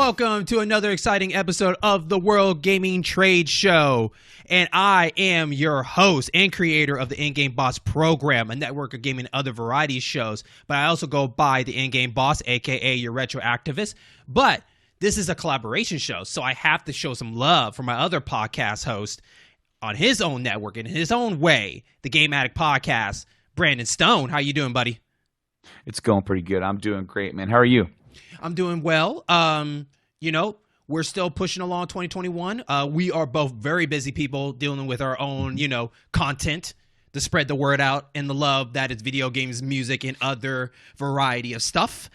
welcome to another exciting episode of the World Gaming Trade Show. And I am your host and creator of the In-Game Boss program, a network of gaming and other variety shows. But I also go by the In-Game Boss, aka your retro activist. But this is a collaboration show, so I have to show some love for my other podcast host on his own network in his own way, the Game Addict Podcast, Brandon Stone. How you doing, buddy? It's going pretty good. I'm doing great, man. How are you? I'm doing well. We're still pushing along 2021. We are both very busy people dealing with our own, content to spread the word out and the love that is video games, music, and other variety of stuff.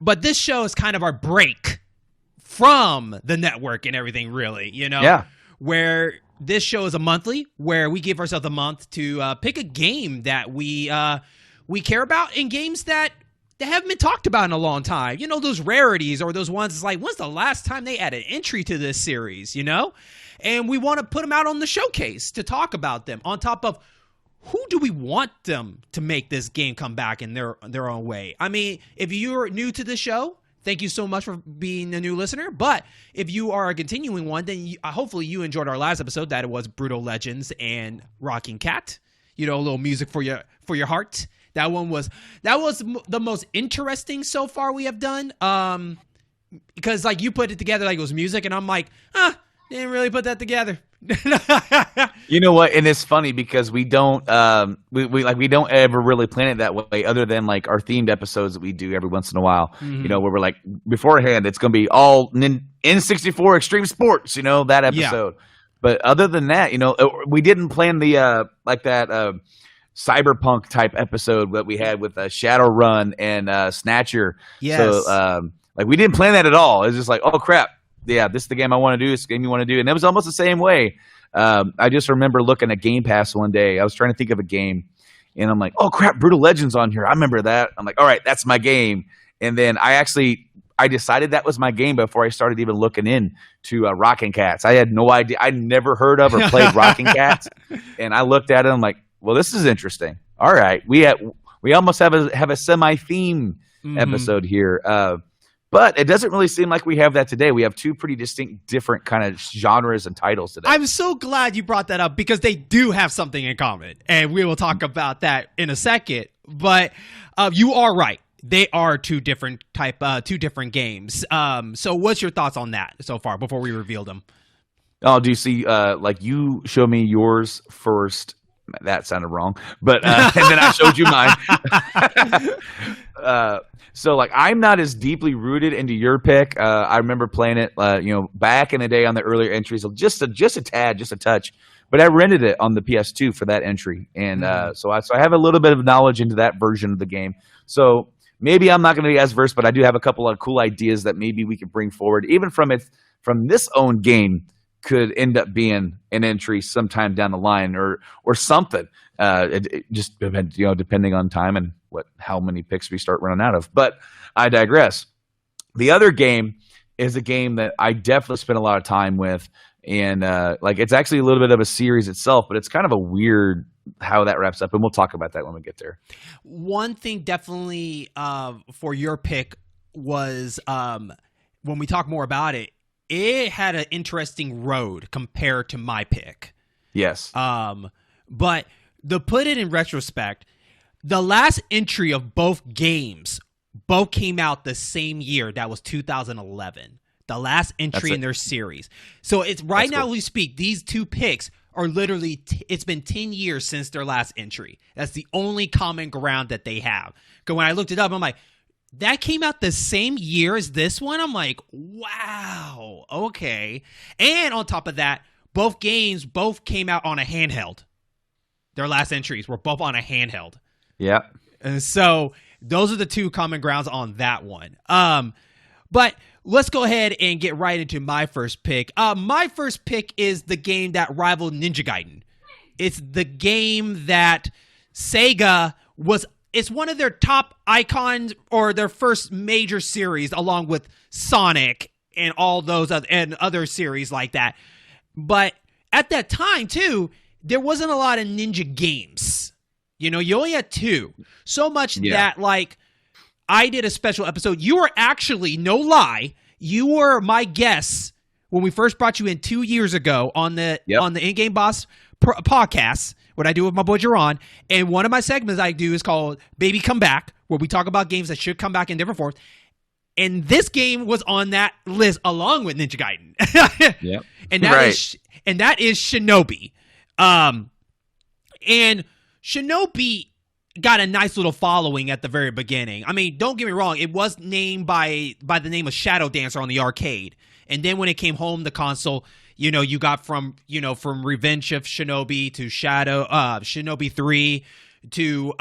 But this show is kind of our break from the network and everything, really, Yeah. Where this show is a monthly, where we give ourselves a month to pick a game that we care about, and games that haven't been talked about in a long time. Those rarities or those ones, it's like, when's the last time they added entry to this series, And we want to put them out on the showcase to talk about them, on top of who do we want them to make this game come back in their own way. I mean, if you're new to the show, thank you so much for being a new listener. But if you are a continuing one, then hopefully you enjoyed our last episode, that it was Brutal Legends and Rocking Cat. A little music for your heart. That was the most interesting so far we have done. Because like you put it together like it was music, and I'm like, didn't really put that together. You know what? And it's funny because we don't we don't ever really plan it that way, other than like our themed episodes that we do every once in a while. Mm-hmm. Where we're like beforehand, it's gonna be all N64 Extreme Sports, that episode. Yeah. But other than that, we didn't plan the cyberpunk type episode that we had with Shadowrun and Snatcher. Yes. So we didn't plan that at all. It's just like, oh crap, yeah, this is the game I want to do. This is the game you want to do, and it was almost the same way. I just remember looking at Game Pass one day. I was trying to think of a game, and I'm like, oh crap, Brutal Legends on here. I remember that. I'm like, all right, that's my game. And then I decided that was my game before I started even looking into Rocking Cats. I had no idea. I'd never heard of or played Rocking Cats, and I looked at it. I'm like, well, this is interesting. All right, we almost have a semi-theme episode here, but it doesn't really seem like we have that today. We have two pretty distinct, different kind of genres and titles today. I'm so glad you brought that up because they do have something in common, and we will talk about that in a second. But you are right. They are two different games. So what's your thoughts on that so far before we reveal them? Oh, do you see, you show me yours first. That sounded wrong, but and then I showed you mine. So I'm not as deeply rooted into your pick. I remember playing it, back in the day on the earlier entries, just a tad, just a touch. But I rented it on the PS2 for that entry, and so I have a little bit of knowledge into that version of the game. So maybe I'm not going to be as versed, but I do have a couple of cool ideas that maybe we could bring forward, even from this own game. Could end up being an entry sometime down the line, or something. It just depending on time and how many picks we start running out of. But I digress. The other game is a game that I definitely spent a lot of time with, and it's actually a little bit of a series itself, but it's kind of a weird how that wraps up, and we'll talk about that when we get there. One thing definitely for your pick was when we talk more about it. It had an interesting road compared to my pick. Yes. But to put it in retrospect, the last entry of both games both came out the same year. That was 2011. The last entry in their series. So it's right now we speak, these two picks are literally, it's been 10 years since their last entry. That's the only common ground that they have. Because when I looked it up, I'm like, that came out the same year as this one? I'm like, wow, okay. And on top of that, both games came out on a handheld. Their last entries were both on a handheld. Yeah. And so those are the two common grounds on that one. But let's go ahead and get right into my first pick. My first pick is the game that rivaled Ninja Gaiden. It's the game that Sega it's one of their top icons, or their first major series, along with Sonic and all those other series like that. But at that time, too, there wasn't a lot of ninja games. You only had two. So much that, I did a special episode. You were actually, no lie, you were my guest when we first brought you in 2 years ago on the In-Game Boss podcast, what I do with my boy Jerron. And one of my segments I do is called Baby Come Back, where we talk about games that should come back in different forms. And this game was on that list along with Ninja Gaiden. Yep. And that is Shinobi. And Shinobi got a nice little following at the very beginning. I mean, don't get me wrong, it was named by the name of Shadow Dancer on the arcade. And then when it came home the console, you got from Revenge of Shinobi to Shinobi 3 to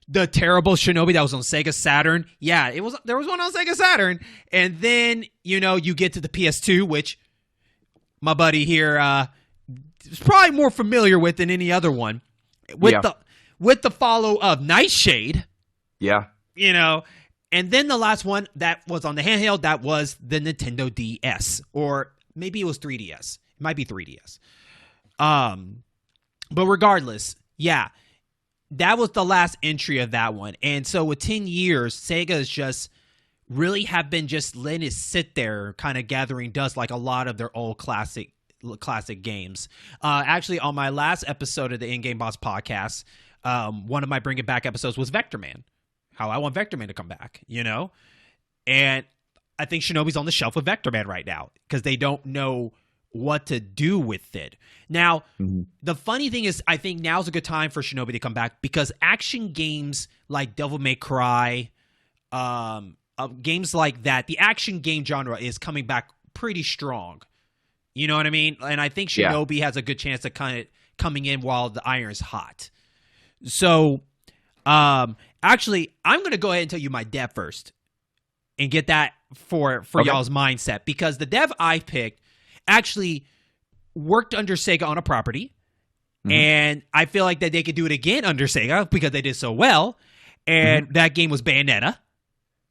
the terrible Shinobi that was on Sega Saturn. Yeah, there was one on Sega Saturn. And then, you get to the PS2, which my buddy here is probably more familiar with than any other one. With the follow of Nightshade. Yeah. And then the last one that was on the handheld, that was the Nintendo DS. Or maybe it was 3DS. It might be 3DS. But regardless, yeah. That was the last entry of that one. And so with 10 years, Sega has just really have been just letting it sit there, kind of gathering dust like a lot of their old classic games. Actually, on my last episode of the In-Game Boss podcast, one of my Bring It Back episodes was Vector Man. How I want Vector Man to come back, And I think Shinobi's on the shelf with Vector Man right now because they don't know what to do with it. Now, the funny thing is, I think now's a good time for Shinobi to come back because action games like Devil May Cry, games like that, the action game genre is coming back pretty strong. You know what I mean? And I think Shinobi has a good chance of kind of coming in while the iron's hot. So, actually, I'm going to go ahead and tell you my dev first and get that for y'all's mindset because the dev I picked actually worked under Sega on a property, and I feel like that they could do it again under Sega because they did so well, and that game was Bayonetta.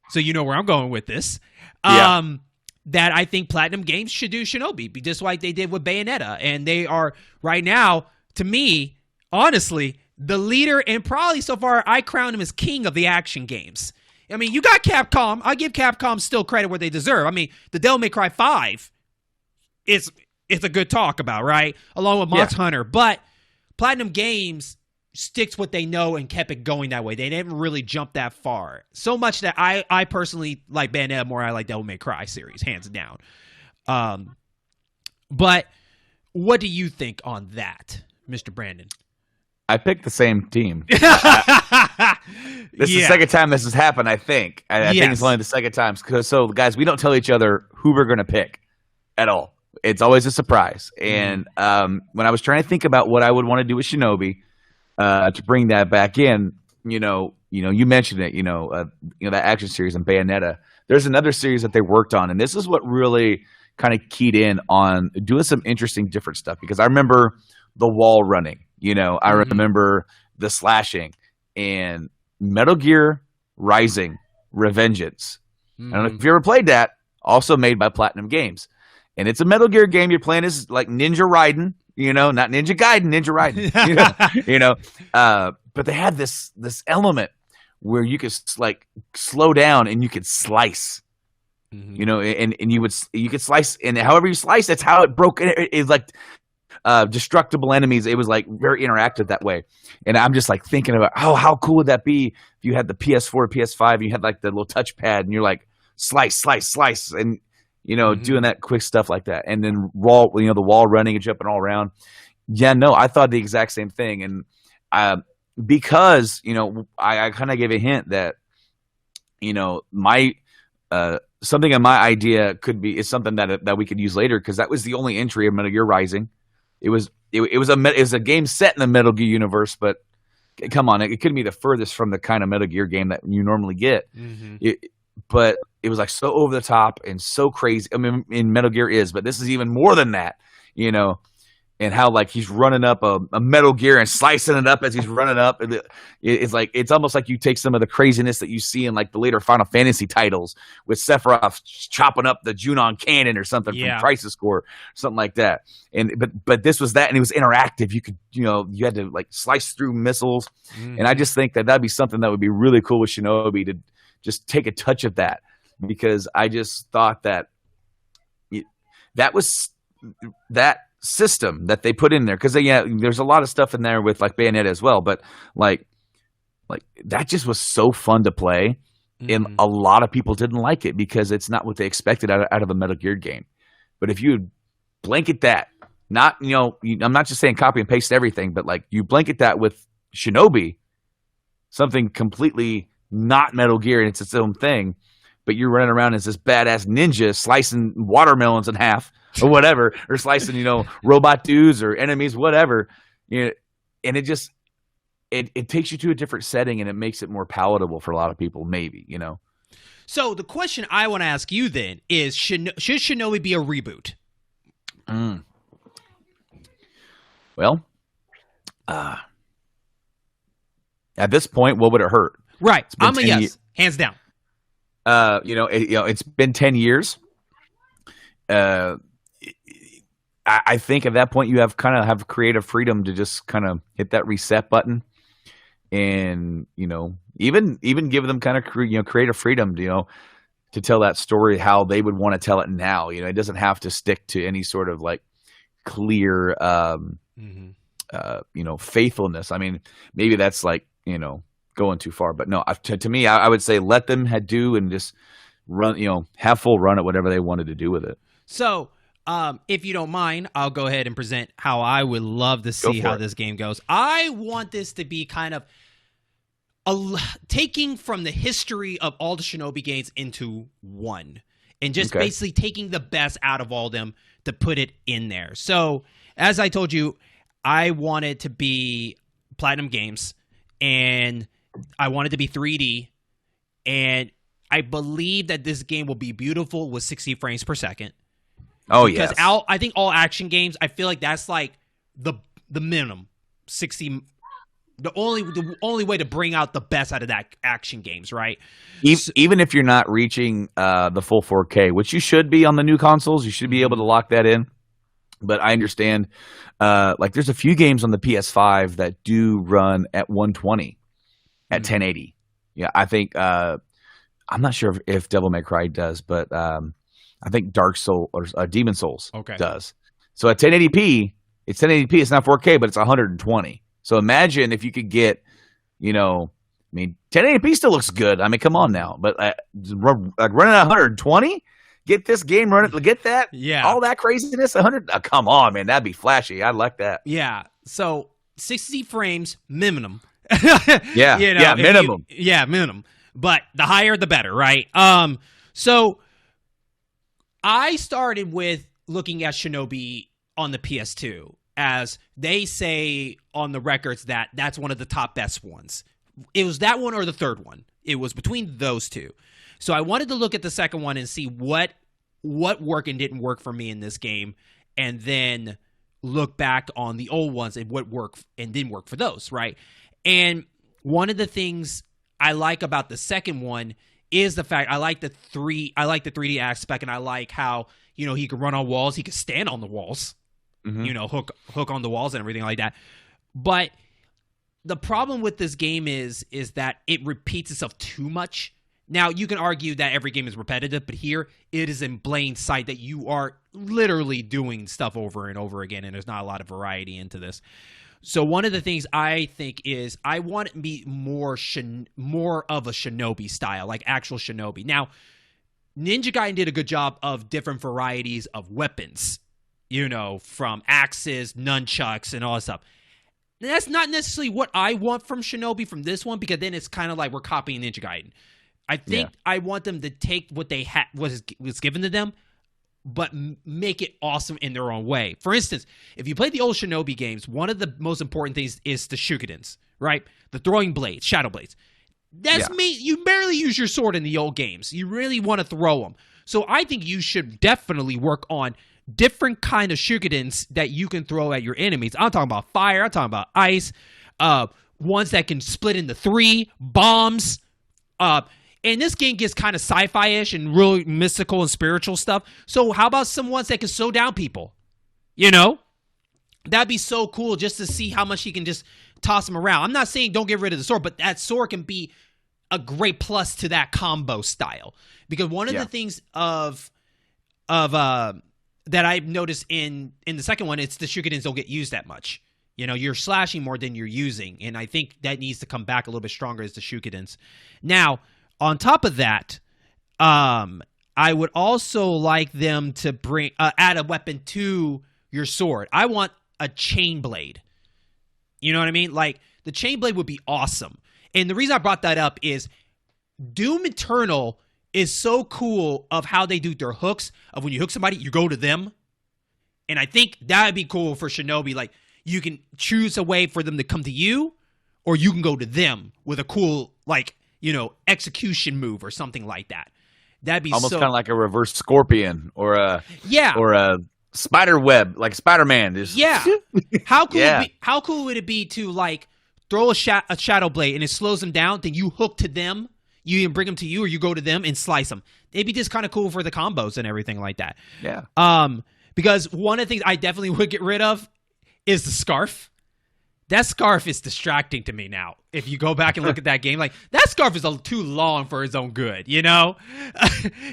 So you know where I'm going with this. That I think Platinum Games should do Shinobi, just like they did with Bayonetta. And they are, right now, to me, honestly, the leader, and probably so far, I crown him as king of the action games. I mean, you got Capcom. I give Capcom still credit where they deserve. I mean, the Devil May Cry 5 is a good talk about, right? Along with Monster Hunter. But Platinum Games sticks what they know and kept it going that way. They didn't really jump that far. So much that I personally like Bayonetta more. I like Devil May Cry series, hands down. But what do you think on that, Mr. Brandon? I picked the same team. This is the second time this has happened, I think. I think it's only the second time. So, guys, we don't tell each other who we're going to pick at all. It's always a surprise. And when I was trying to think about what I would want to do with Shinobi, to bring that back in, you mentioned it, that action series and Bayonetta. There's another series that they worked on, and this is what really kind of keyed in on doing some interesting different stuff, because I remember the wall running, I remember the slashing, and Metal Gear Rising Revengeance. I don't know if you ever played that, also made by Platinum Games. And it's a Metal Gear game. You're playing as like Ninja Raiden, not Ninja Gaiden, Ninja Raiden, but they had this element where you could like slow down and you could slice, and you could slice, and however you slice, that's how it broke. It's like destructible enemies. It was like very interactive that way. And I'm just like thinking about, how cool would that be if you had the PS4, PS5, and you had like the little touchpad, and you're like slice, and doing that quick stuff like that. And then the wall running and jumping all around. Yeah, no, I thought the exact same thing. And because, I kind of gave a hint that, my something in my idea is something that we could use later, because that was the only entry of Metal Gear Rising. It was a game set in the Metal Gear universe, but come on, it couldn't be the furthest from the kind of Metal Gear game that you normally get. But it was like so over the top and so crazy. I mean, in Metal Gear is, but this is even more than that, and how like he's running up a Metal Gear and slicing it up as he's running up. And it's almost like you take some of the craziness that you see in like the later Final Fantasy titles with Sephiroth chopping up the Junon cannon or something from Crisis Core, something like that. And but this was that, and it was interactive. You could you had to like slice through missiles, and I just think that'd be something that would be really cool with Shinobi, to just take a touch of that. because I just thought that that was that system that they put in there, because there's a lot of stuff in there with like Bayonetta as well, but like that just was so fun to play, and a lot of people didn't like it because it's not what they expected out of a Metal Gear game. But if you blanket that, not I'm not just saying copy and paste everything, but like you blanket that with Shinobi, something completely not Metal Gear and it's its own thing, but you're running around as this badass ninja slicing watermelons in half or whatever, or slicing, robot dudes or enemies, whatever. And it just, it takes you to a different setting and it makes it more palatable for a lot of people, maybe, So the question I want to ask you then is, should Shinobi be a reboot? Well, at this point, what would it hurt? Right. I'm a yes, hands down. It's been 10 years. I think at that point you have creative freedom to just kind of hit that reset button, and even give them kind of creative freedom to tell that story how they would want to tell it now. It doesn't have to stick to any sort of like clear faithfulness. I mean, maybe that's like going too far, but no, to me, I would say let them do and just run, have full run at whatever they wanted to do with it. So, if you don't mind, I'll go ahead and present how I would love to see how this game goes. I want this to be kind of taking from the history of all the Shinobi games into one, and just basically taking the best out of all of them to put it in there. So, as I told you, I wanted to be Platinum Games, and I wanted to be 3D, and I believe that this game will be beautiful with 60 frames per second. Oh, yes. Because I think all action games, I feel like that's like the minimum 60. The only way to bring out the best out of that action games, right? Even if you're not reaching the full 4K, which you should be on the new consoles, you should be able to lock that in. But I understand, there's a few games on the PS5 that do run at 120 at 1080. Yeah, I think I'm not sure if Devil May Cry does, but I think Dark Soul or Demon Souls does. So at 1080p, it's 1080p. It's not 4K, but it's 120. So imagine if you could get, 1080p still looks good. I mean, come on now, but running at 120. Get this game running. Get that. Yeah. All that craziness. 100. Oh, come on, man. That'd be flashy. I like that. Yeah. So 60 frames minimum. Yeah. Minimum. Minimum. But the higher, the better, right? So I started with looking at Shinobi on the PS2, as they say on the records that that's one of the top best ones. It was that one or the third one. It was between those two. So I wanted to look at the second one and see what worked and didn't work for me in this game, and then look back on the old ones and what worked and didn't work for those, right? And one of the things I like about the second one is the fact I like the 3D aspect, and I like how, he could run on walls, he could stand on the walls, hook on the walls and everything like that. But the problem with this game is that it repeats itself too much. Now, you can argue that every game is repetitive, but here it is in plain sight that you are literally doing stuff over and over again, and there's not a lot of variety into this. So one of the things I think is I want it to be more of a Shinobi style, like actual Shinobi. Now, Ninja Gaiden did a good job of different varieties of weapons, from axes, nunchucks, and all that stuff. That's not necessarily what I want from Shinobi from this one, because then it's kind of like we're copying Ninja Gaiden. I think I want them to take what they was given to them, but make it awesome in their own way. For instance, if you play the old Shinobi games, one of the most important things is the shurikens, right? The throwing blades, shadow blades. That's me. You barely use your sword in the old games. You really want to throw them. So I think you should definitely work on different kind of shurikens that you can throw at your enemies. I'm talking about fire. I'm talking about ice. Ones that can split into 3, bombs. And this game gets kind of sci-fi-ish and really mystical and spiritual stuff. So how about some ones that can slow down people? That'd be so cool just to see how much he can just toss them around. I'm not saying don't get rid of the sword, but that sword can be a great plus to that combo style. Because one of the things that I've noticed in the second one, it's the Shukidens don't get used that much. You know, you're slashing more than you're using, and I think that needs to come back a little bit stronger as the Shukidens. Now, on top of that, I would also like them to add a weapon to your sword. I want a chain blade. You know what I mean? Like, the chain blade would be awesome. And the reason I brought that up is Doom Eternal is so cool of how they do their hooks, of when you hook somebody, you go to them. And I think that would be cool for Shinobi. Like, you can choose a way for them to come to you, or you can go to them with a cool, like, you know, execution move or something like that. That'd be almost kind of like a reverse scorpion or a spider web, like Spider-Man. How cool would it be to, like, throw a shadow blade and it slows them down, then you hook to them, you can bring them to you, or you go to them and slice them. It'd be just kind of cool for the combos and everything like that. Yeah. Because one of the things I definitely would get rid of is the scarf. That scarf is distracting to me now. If you go back and look at that game, like, that scarf is too long for its own good, you know?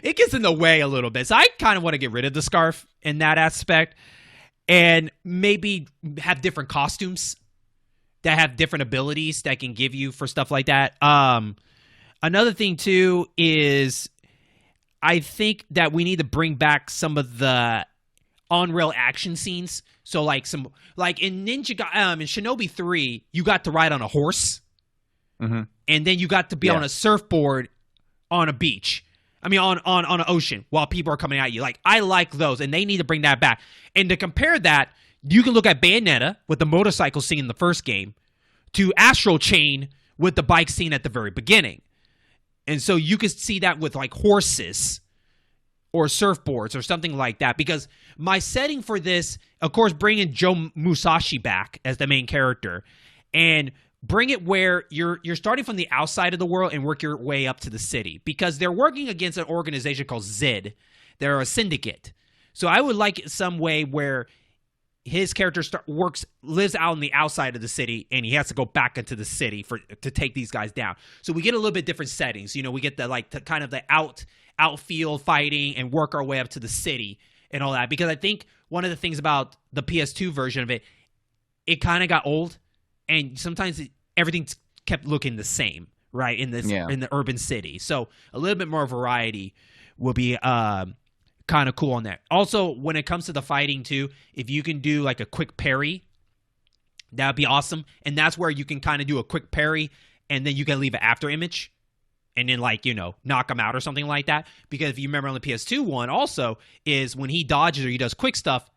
It gets in the way a little bit. So I kind of want to get rid of the scarf in that aspect, and maybe have different costumes that have different abilities that can give you for stuff like that. Another thing, too, is I think that we need to bring back some of the on-rail action scenes. So, like, in in Shinobi 3, you got to ride on a horse. Mm-hmm. And then you got to be on a surfboard on a beach. I mean, on an ocean while people are coming at you. Like, I like those, and they need to bring that back. And to compare that, you can look at Bayonetta with the motorcycle scene in the first game to Astral Chain with the bike scene at the very beginning. And so you could see that with, like, horses or surfboards or something like that. Because my setting for this, of course, bringing Joe Musashi back as the main character, and bring it where you're starting from the outside of the world and work your way up to the city. Because they're working against an organization called Zid. They're a syndicate. So I would like some way where his character lives out on the outside of the city, and he has to go back into the city to take these guys down. So we get a little bit different settings. You know, we get the kind of the outfield fighting and work our way up to the city and all that. Because I think one of the things about the PS2 version of it kind of got old, and sometimes everything kept looking the same, right, in the urban city. So a little bit more variety will be kind of cool on that. Also, when it comes to the fighting too, if you can do like a quick parry, that'd be awesome. And that's where you can kind of do a quick parry, and then you can leave an after image, and then, like, you know, knock him out or something like that. Because if you remember on the PS2 one, also is when he dodges or he does quick stuff,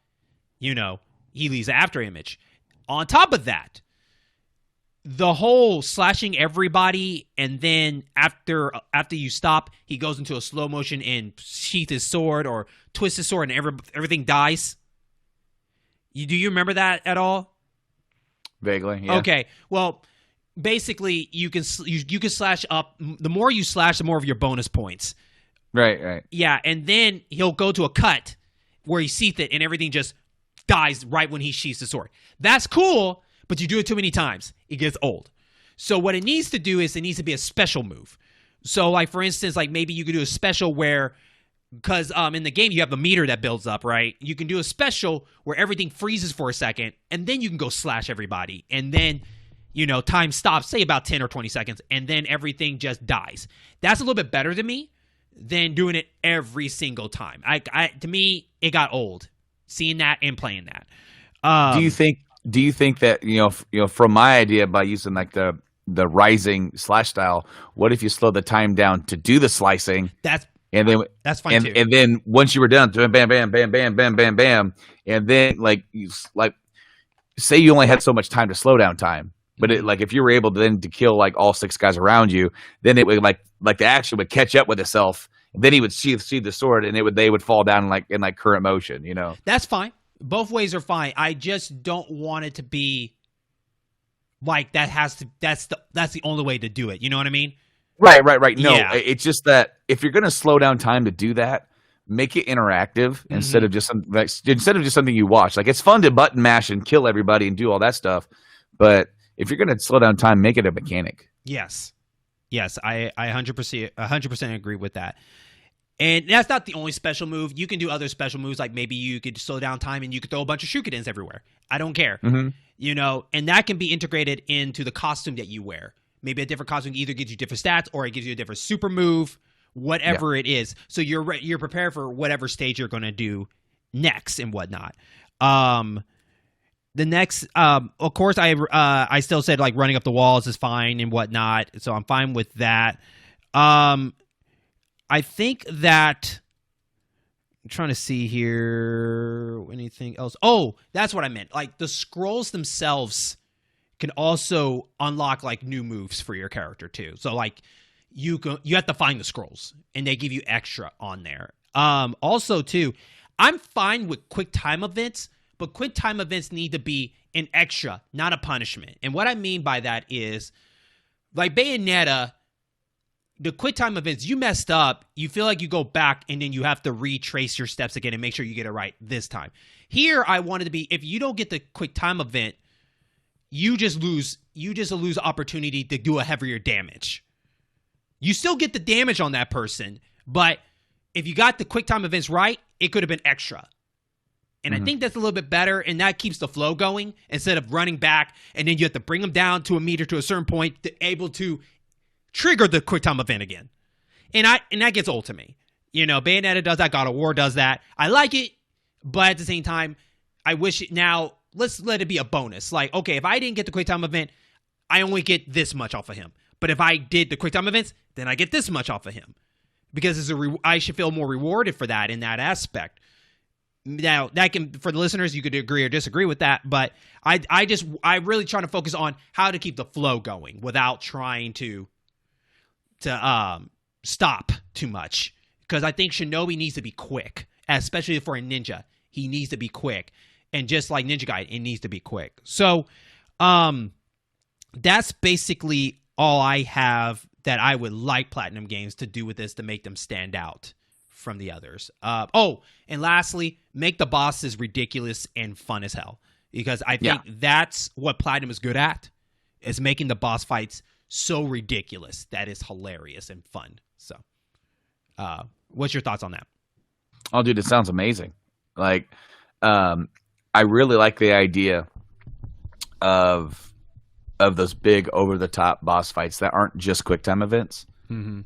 you know, he leaves an after image. On top of that, the whole slashing everybody, and then after you stop, he goes into a slow motion and sheath his sword or twist his sword, and everything dies. Do you remember that at all? Vaguely, yeah. Okay, well, basically, you can slash up. The more you slash, the more of your bonus points. Right. Yeah, and then he'll go to a cut where he sheath it, and everything just dies right when he sheaths the sword. That's cool. But you do it too many times, it gets old. So what it needs to do is it needs to be a special move. So, like, for instance, like, maybe you could do a special where, because in the game you have a meter that builds up, right? You can do a special where everything freezes for a second, and then you can go slash everybody. And then, you know, time stops, say about 10 or 20 seconds, and then everything just dies. That's a little bit better to me than doing it every single time. To me, it got old, seeing that and playing that. Do you think that, you know, from my idea, by using like the rising slash style, what if you slow the time down to do the slicing? That's fine too. And then once you were done, bam, bam, bam, bam, bam, bam, bam, bam, and then like say you only had so much time to slow down time, but if you were able to kill like all 6 guys around you, then it would like the action would catch up with itself, and then he would sheath the sword, and they would fall down in current motion. You know, that's fine. Both ways are fine. I just don't want it to be like that. That's the only way to do it. You know what I mean? Right. No, it's just that if you're going to slow down time to do that, make it interactive instead of just something you watch. Like, it's fun to button mash and kill everybody and do all that stuff, but if you're going to slow down time, make it a mechanic. Yes. Yes, I 100% agree with that. And that's not the only special move. You can do other special moves, like maybe you could slow down time and you could throw a bunch of shurikens everywhere. I don't care. You know, and that can be integrated into the costume that you wear. Maybe a different costume either gives you different stats or it gives you a different super move, whatever it is. So you're prepared for whatever stage you're going to do next and whatnot. The next, of course, I still said like running up the walls is fine and whatnot. So I'm fine with that. I think that I'm trying to see here anything else. Oh, that's what I meant. Like the scrolls themselves can also unlock like new moves for your character too. So like you have to find the scrolls and they give you extra on there. Also too, I'm fine with quick time events, but quick time events need to be an extra, not a punishment. And what I mean by that is like Bayonetta, the quick time events, you messed up, you feel like you go back and then you have to retrace your steps again and make sure you get it right this time. Here, I wanted to be, if you don't get the quick time event, you just lose opportunity to do a heavier damage. You still get the damage on that person, but if you got the quick time events right, it could have been extra. And I think that's a little bit better, and that keeps the flow going instead of running back and then you have to bring them down to a meter to a certain point to able to trigger the quick time event again. And that gets old to me. You know, Bayonetta does that, God of War does that. I like it, but at the same time, I wish now let's let it be a bonus. Like, okay, if I didn't get the quick time event, I only get this much off of him. But if I did the quick time events, then I get this much off of him. Because I should feel more rewarded for that in that aspect. Now, that can, for the listeners, you could agree or disagree with that, but I really trying to focus on how to keep the flow going without trying to stop too much, because I think Shinobi needs to be quick, especially for a ninja. He needs to be quick, and just like Ninja Gaiden, it needs to be quick. So, that's basically all I have that I would like Platinum Games to do with this to make them stand out from the others. And lastly, make the bosses ridiculous and fun as hell, because I think that's what Platinum is good at, is making the boss fights so ridiculous that is hilarious and fun. So, what's your thoughts on that? Oh, dude, it sounds amazing. Like, I really like the idea of those big over-the-top boss fights that aren't just quick-time events.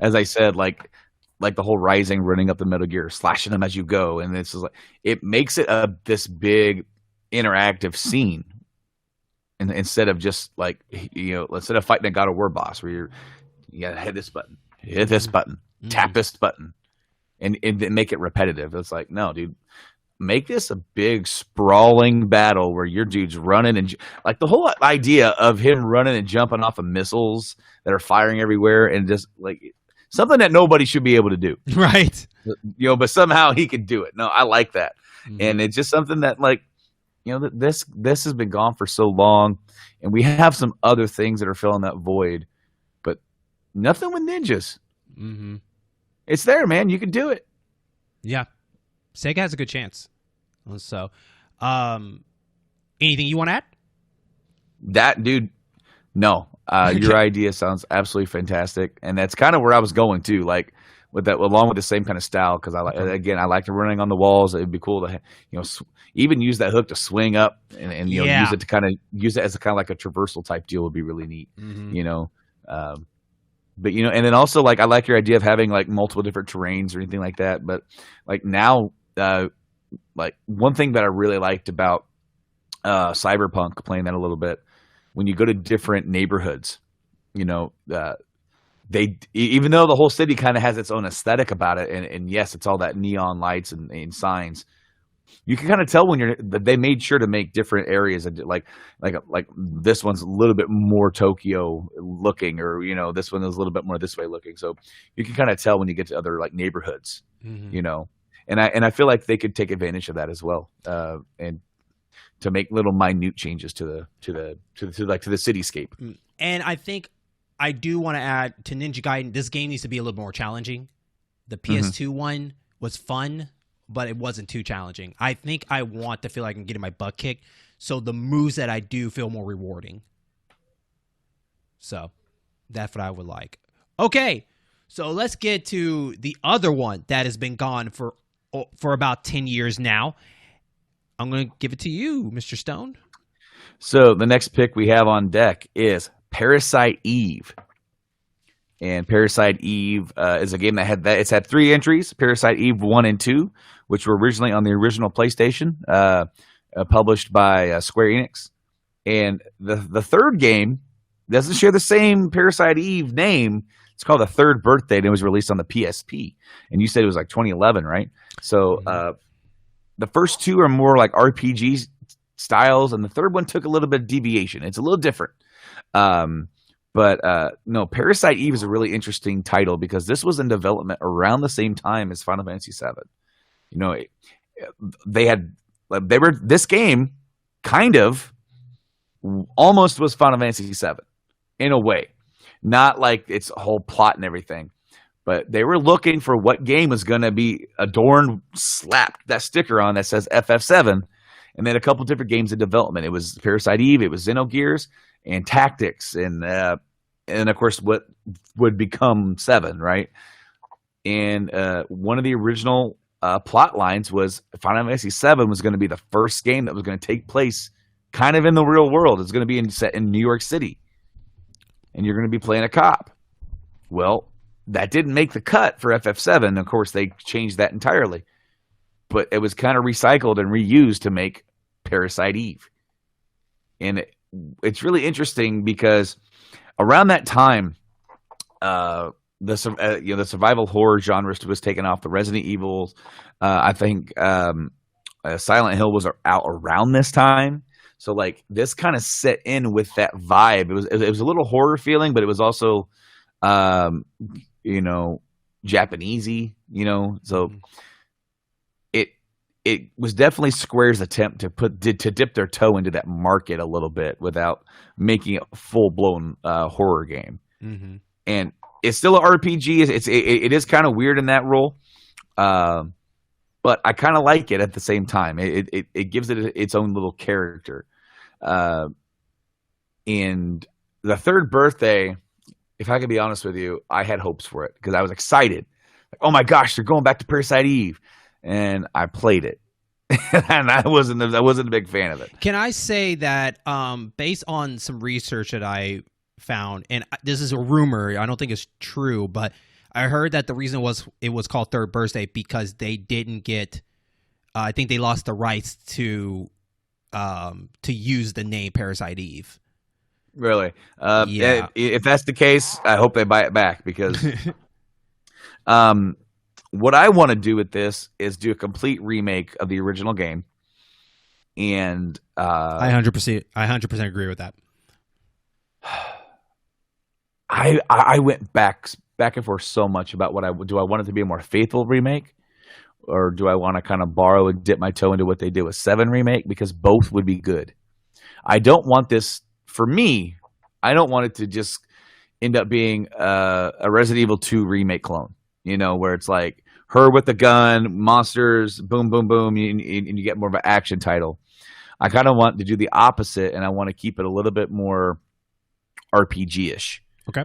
As I said, like the whole Rising running up the Metal Gear, slashing them as you go, and it's just like it makes it this big interactive scene. And instead of just like, you know, instead of fighting a God of War boss where you gotta hit this button, tap this button, and make it repetitive. It's like, no, dude, make this a big sprawling battle where your dude's running and like the whole idea of him running and jumping off of missiles that are firing everywhere and just like something that nobody should be able to do, right? You know, but somehow he could do it. No, I like that, and it's just something that like. You know, this has been gone for so long, and we have some other things that are filling that void, but nothing with ninjas. It's there, man. You can do it. Yeah. Sega has a good chance. So, anything you want to add? That, dude, no. Your idea sounds absolutely fantastic, and that's kind of where I was going, too, like, with that, along with the same kind of style, because I like the running on the walls. It'd be cool to, you know, even use that hook to swing up and you know, use it to kind of use it as a kind of like a traversal type deal would be really neat, you know. But you know, and then also like I like your idea of having like multiple different terrains or anything like that. But like now, like one thing that I really liked about Cyberpunk, playing that a little bit, when you go to different neighborhoods, you know. They, even though the whole city kind of has its own aesthetic about it, and yes, it's all that neon lights and signs. You can kind of tell when they made sure to make different areas, like this one's a little bit more Tokyo looking, or you know, this one is a little bit more this way looking. So you can kind of tell when you get to other like neighborhoods, you know. And I feel like they could take advantage of that as well, and to make little minute changes to the cityscape. And I think. I do want to add to Ninja Gaiden, this game needs to be a little more challenging. The PS2 one was fun, but it wasn't too challenging. I think I want to feel like I'm getting my butt kicked, so the moves that I do feel more rewarding. So that's what I would like. Okay, so let's get to the other one that has been gone for about 10 years now. I'm going to give it to you, Mr. Stone. So the next pick we have on deck is Parasite Eve. And Parasite Eve is a game it's had 3 entries: Parasite Eve 1 and 2, which were originally on the original PlayStation, published by Square Enix. And the third game doesn't share the same Parasite Eve name. It's called The Third Birthday, and it was released on the PSP. And you said it was like 2011, right? So the first 2 are more like RPG styles, and the third one took a little bit of deviation. It's a little different. But no, Parasite Eve is a really interesting title because this was in development around the same time as Final Fantasy VII. You know, this game kind of almost was Final Fantasy VII in a way, not like its whole plot and everything, but they were looking for what game was going to be adorned, slapped that sticker on that says FF7, and then a couple different games in development. It was Parasite Eve, it was Xenogears, and Tactics, and of course what would become 7, right? And one of the original plot lines was Final Fantasy VII was going to be the first game that was going to take place kind of in the real world. It's going to be set in New York City, and you're going to be playing a cop. Well, that didn't make the cut for FF7. Of course, they changed that entirely, but it was kind of recycled and reused to make Parasite Eve. And it's really interesting because around that time, the survival horror genre was taken off. The Resident Evils, I think Silent Hill was out around this time. So like this kind of set in with that vibe. It was a little horror feeling, but it was also Japanesey, So it was definitely Square's attempt to dip their toe into that market a little bit without making it a full blown horror game. Mm-hmm. And it's still an RPG. It is kind of weird in that role, but I kind of like it at the same time. It gives it its own little character. And the Third Birthday, if I can be honest with you, I had hopes for it because I was excited. Like, oh my gosh, they're going back to Parasite Eve. And I played it, and I wasn't a big fan of it. Can I say that based on some research that I found, and this is a rumor, I don't think it's true, but I heard that the reason it was called Third Birthday because they didn't get, I think they lost the rights to use the name Parasite Eve. Really? Yeah. If that's the case, I hope they buy it back because. What I want to do with this is do a complete remake of the original game, and I 100% agree with that. I went back and forth so much about what I want it to be a more faithful remake, or do I want to kind of borrow and dip my toe into what they did with 7 remake, because both would be good. I don't want this for me. I don't want it to just end up being a Resident Evil 2 remake clone. Where it's like her with the gun, monsters, boom, boom, boom, and you get more of an action title. I kind of want to do the opposite, and I want to keep it a little bit more RPG-ish. Okay.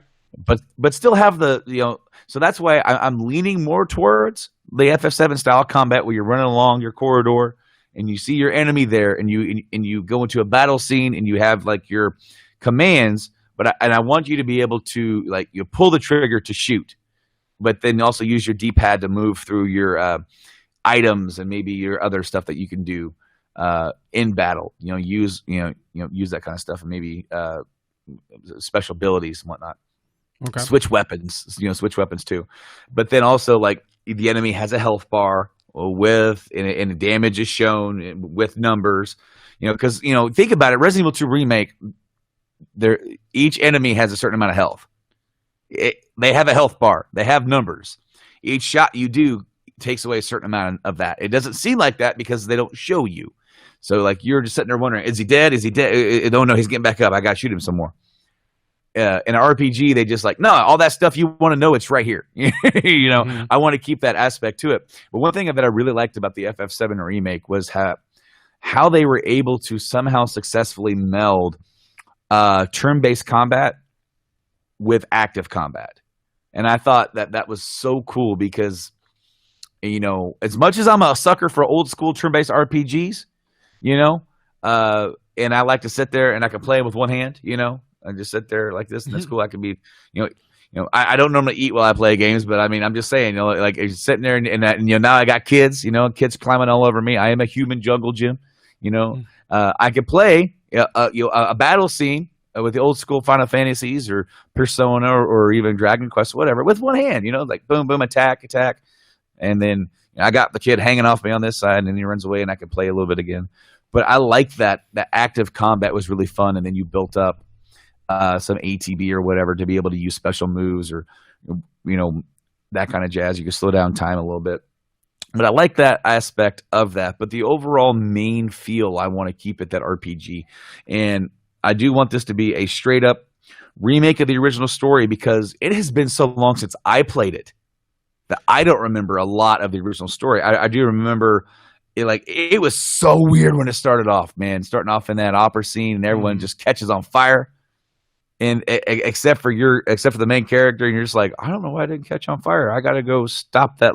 But still have so that's why I'm leaning more towards the FF7 style combat where you're running along your corridor and you see your enemy there and you go into a battle scene and you have like your commands, I want you to be able to like you pull the trigger to shoot, but then also use your D-pad to move through your items and maybe your other stuff that you can do in battle. Use that kind of stuff and maybe special abilities and whatnot. Okay. Switch weapons too. But then also like the enemy has a health bar and damage is shown with numbers. Because think about it, Resident Evil 2 remake. Each enemy has a certain amount of health. They have a health bar. They have numbers. Each shot you do takes away a certain amount of that. It doesn't seem like that because they don't show you. So like you're just sitting there wondering, is he dead? Is he dead? Oh no, he's getting back up. I got to shoot him some more. In an RPG, they just like, no, all that stuff you want to know, it's right here. Mm-hmm. I want to keep that aspect to it. But one thing that I really liked about the FF7 remake was how they were able to somehow successfully meld turn-based combat with active combat. And I thought that was so cool because, as much as I'm a sucker for old school turn-based RPGs, you know, and I like to sit there and I can play with one hand, I just sit there like this and that's cool. I can be, I don't normally eat while I play games, but I mean, I'm just saying, like sitting there and now I got kids, kids climbing all over me. I am a human jungle gym, I could play a battle scene with the old school Final Fantasies or Persona or even Dragon Quest, whatever, with one hand, like boom, boom, attack. And then I got the kid hanging off me on this side and then he runs away and I can play a little bit again. But I like that active combat was really fun. And then you built up some ATB or whatever to be able to use special moves or, that kind of jazz. You can slow down time a little bit. But I like that aspect of that. But the overall main feel, I want to keep it that RPG. And I do want this to be a straight up remake of the original story because it has been so long since I played it that I don't remember a lot of the original story. I do remember it was so weird when it started off, man, starting off in that opera scene and everyone just catches on fire. And except for the main character, and you're just like, I don't know why I didn't catch on fire. I got to go stop that.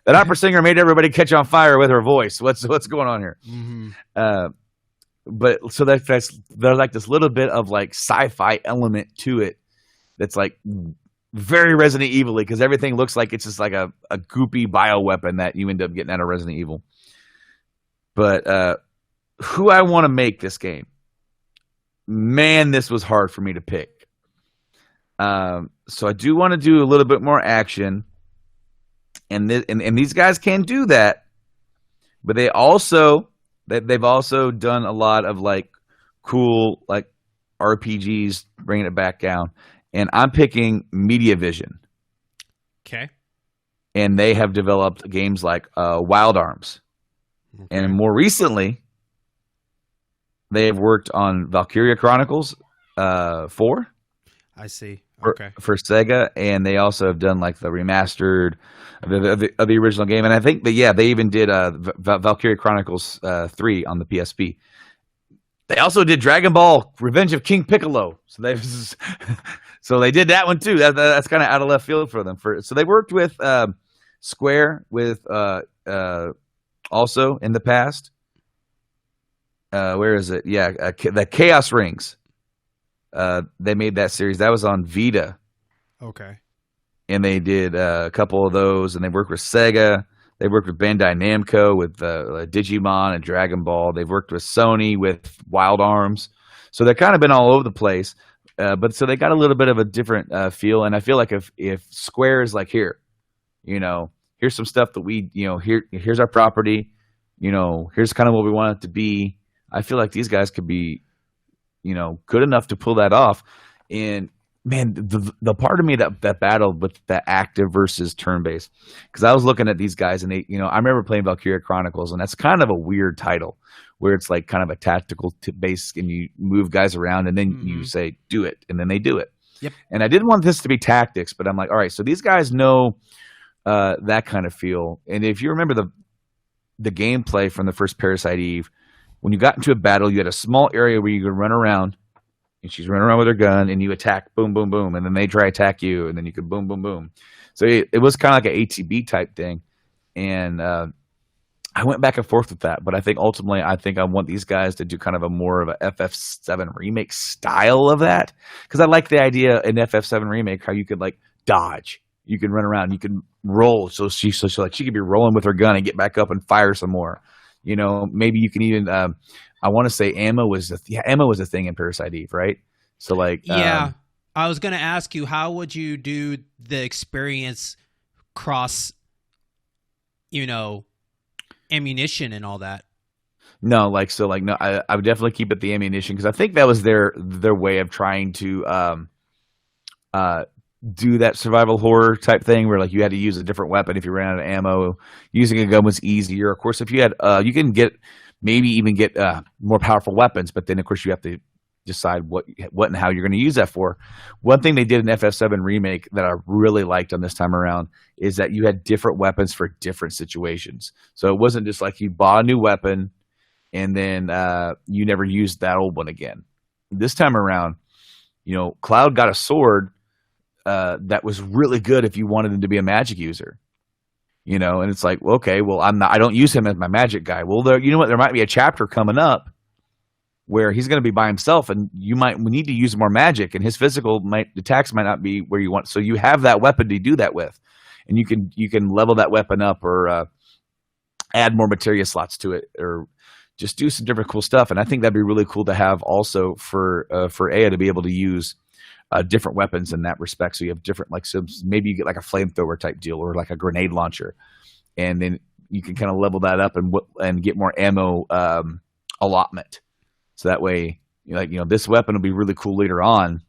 That opera singer made everybody catch on fire with her voice. What's going on here? Mm-hmm. But so there's like this little bit of like sci-fi element to it that's like very Resident Evil-y because everything looks like it's just like a goopy bioweapon that you end up getting out of Resident Evil. But who I want to make this game, man, this was hard for me to pick. So I do want to do a little bit more action, and these guys can do that, but they've also done a lot of like cool like RPGs, bringing it back down. And I'm picking Media Vision. Okay. And they have developed games like Wild Arms. Okay. And more recently, they have worked on Valkyria Chronicles 4. I see. Okay. For Sega, and they also have done like the remastered of the original game. And I think that they even did Valkyria Chronicles 3 on the PSP. They also did Dragon Ball: Revenge of King Piccolo. So they did that one too. That's kind of out of left field for them. So they worked with Square with also in the past. Where is it? Yeah, the Chaos Rings. They made that series. That was on Vita. Okay. And they did a couple of those, and they worked with Sega. They worked with Bandai Namco with Digimon and Dragon Ball. They've worked with Sony with Wild Arms. So they've kind of been all over the place. But so they got a little bit of a different feel. And I feel like if Square is like, here's some stuff that we, here's our property, here's kind of what we want it to be. I feel like these guys could be, good enough to pull that off. And man, the part of me that battled with the active versus turn-based, because I was looking at these guys and they, I remember playing Valkyria Chronicles, and that's kind of a weird title where it's like kind of a tactical base and you move guys around and then you say, do it. And then they do it. Yep. And I didn't want this to be tactics, but I'm like, all right, so these guys know that kind of feel. And if you remember the gameplay from the first Parasite Eve, when you got into a battle, you had a small area where you could run around, and she's running around with her gun, and you attack, boom, boom, boom, and then they try to attack you, and then you could boom, boom, boom. So it was kind of like an ATB type thing, and I went back and forth with that, but I think ultimately I want these guys to do kind of a more of a FF7 remake style of that, because I like the idea in FF7 remake how you could like dodge, you can run around, you can roll, so she could be rolling with her gun and get back up and fire some more. Maybe you can even I want to say ammo was a thing in Parasite Eve, right? So like I was going to ask you, how would you do the experience cross ammunition and all that? No, I would definitely keep it the ammunition, because I think that was their way of trying to do that survival horror type thing where like you had to use a different weapon if you ran out of ammo. Using a gun was easier. Of course, if you had you can maybe even get more powerful weapons, but then of course you have to decide what and how you're going to use that for. One thing they did in FF7 remake that I really liked on this time around is that you had different weapons for different situations. So it wasn't just like you bought a new weapon and then you never used that old one again. This time around, Cloud got a sword that was really good if you wanted him to be a magic user. And it's like, well, okay, well, I don't use him as my magic guy. Well, you know what? There might be a chapter coming up where he's going to be by himself, and we need to use more magic, and his physical attacks might not be where you want. So you have that weapon to do that with, and you can level that weapon up or add more materia slots to it, or just do some different cool stuff. And I think that'd be really cool to have also for Aya to be able to use different weapons in that respect. So you have different, like, so maybe you get like a flamethrower type deal or like a grenade launcher, and then you can kind of level that up and get more ammo allotment. So that way, this weapon will be really cool later on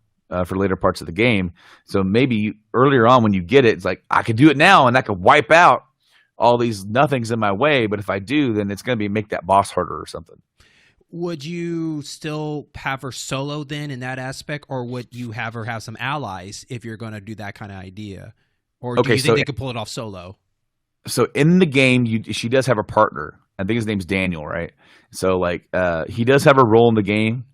for later parts of the game. So maybe earlier on when you get it, it's like, I could do it now and I could wipe out all these nothings in my way. But if I do, then it's going to make that boss harder or something. Would you still have her solo then in that aspect, or would you have her have some allies if you're going to do that kind of idea? Or do you think they could pull it off solo? So in the game, she does have a partner. I think his name's Daniel, right? So he does have a role in the game,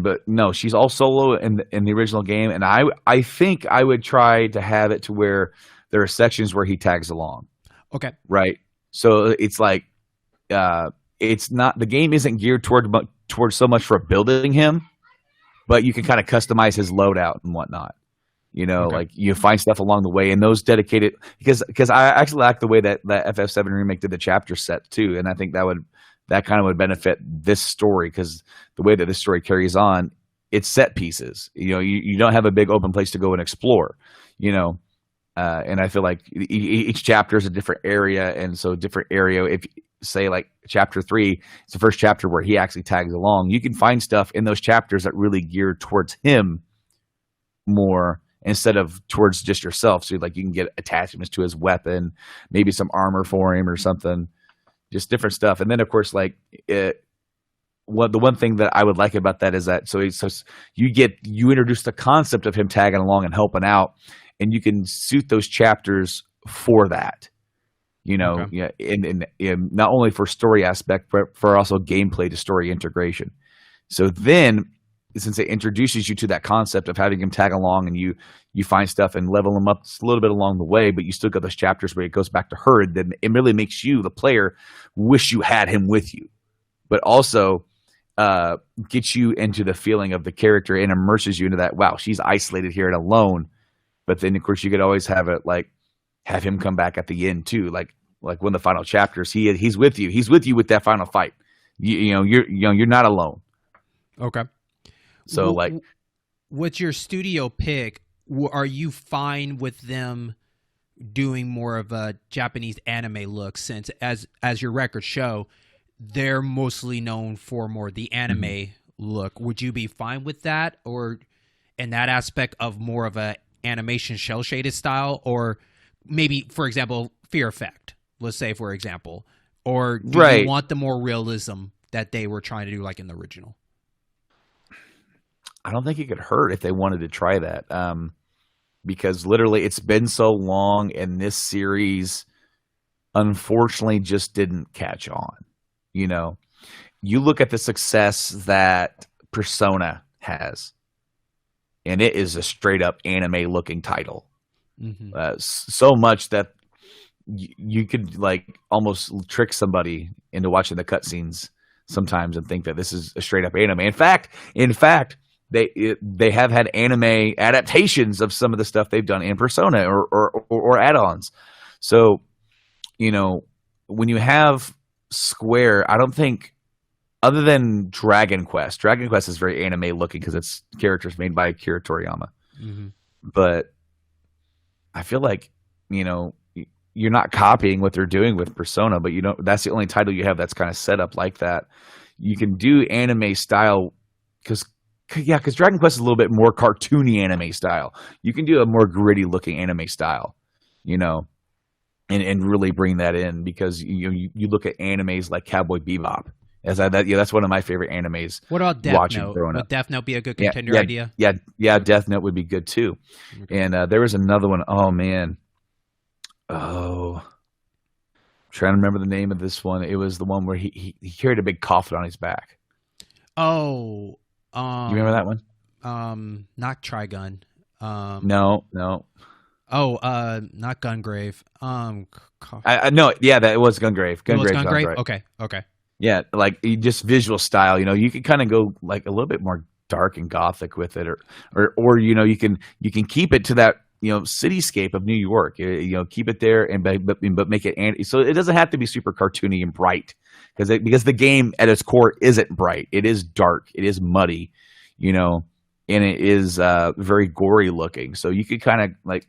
but no, she's all solo in the original game. And I think I would try to have it to where there are sections where he tags along. Okay. Right. So it's like it's not, the game isn't geared towards so much for building him, but you can kind of customize his loadout and whatnot. Okay. Like you find stuff along the way, and those dedicated, because I actually like the way that FF7 remake did the chapter set too, and I think that kind of would benefit this story, because the way that this story carries on, it's set pieces. You don't have a big open place to go and explore. And I feel like each chapter is a different area, and so different area. If say like chapter 3, it's the first chapter where he actually tags along, you can find stuff in those chapters that really geared towards him more, instead of towards just yourself. So like you can get attachments to his weapon, maybe some armor for him or something, just different stuff. And then of course, like the one thing that I would like about that is that so you introduce the concept of him tagging along and helping out, and you can suit those chapters for that. Okay. Yeah, and not only for story aspect, but for also gameplay to story integration. So then, since it introduces you to that concept of having him tag along, and you find stuff and level him up a little bit along the way, but you still got those chapters where it goes back to her, then it really makes you, the player, wish you had him with you, but also gets you into the feeling of the character and immerses you into that, wow, she's isolated here and alone. But then, of course, you could always have him come back at the end too, like one of the final chapters. He's with you. He's with you with that final fight. You're not alone. Okay. So what's your studio pick? Are you fine with them doing more of a Japanese anime look, since as your records show, they're mostly known for more the anime look? Would you be fine with that, or in that aspect of more of a animation shell shaded style, or maybe, for example, Fear Effect, let's say, for example, or do you want the more realism that they were trying to do like in the original? I don't think it could hurt if they wanted to try that, because literally it's been so long, and this series unfortunately just didn't catch on. You look at the success that Persona has, and it is a straight up anime looking title. So much that you could almost trick somebody into watching the cutscenes sometimes and think that this is a straight up anime. In fact, they have had anime adaptations of some of the stuff they've done in Persona or add-ons. So, when you have Square, I don't think, other than Dragon Quest is very anime looking because it's characters made by Akira Toriyama. But I feel like, you're not copying what they're doing with Persona, but that's the only title you have that's kind of set up like that. You can do anime style because Dragon Quest is a little bit more cartoony anime style. You can do a more gritty looking anime style, and really bring that in, because you look at animes like Cowboy Bebop. That's one of my favorite animes. What about Death Note? Would Death Note be a good contender idea? Yeah, Death Note would be good too. Okay. And there was another one. Oh man, I'm trying to remember the name of this one. It was the one where he carried a big coffin on his back. Oh, you remember that one? Not Trigun. No. Not Gungrave. No, yeah, that it was Gungrave. It was Gungrave sounds Gungrave. right. Okay. Yeah, like just visual style. You can kind of go like a little bit more dark and gothic with it, or you can keep it to that cityscape of New York. Keep it there but make it so it doesn't have to be super cartoony and bright because the game at its core isn't bright. It is dark. It is muddy, and it is very gory looking. So you could kind of like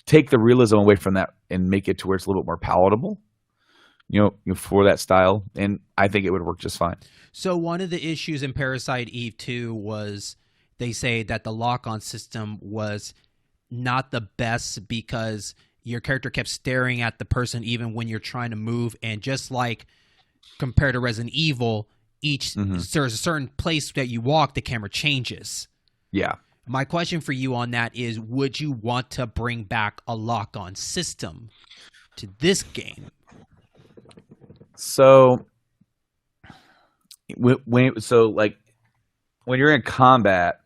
take the realism away from that and make it to where it's a little bit more palatable. For that style, and I think it would work just fine. So one of the issues in Parasite Eve 2 was they say that the lock-on system was not the best because your character kept staring at the person even when you're trying to move, and just like compared to Resident Evil, there's a certain place that you walk, the camera changes. Yeah. My question for you on that is, would you want to bring back a lock-on system to this game? So when you're in combat,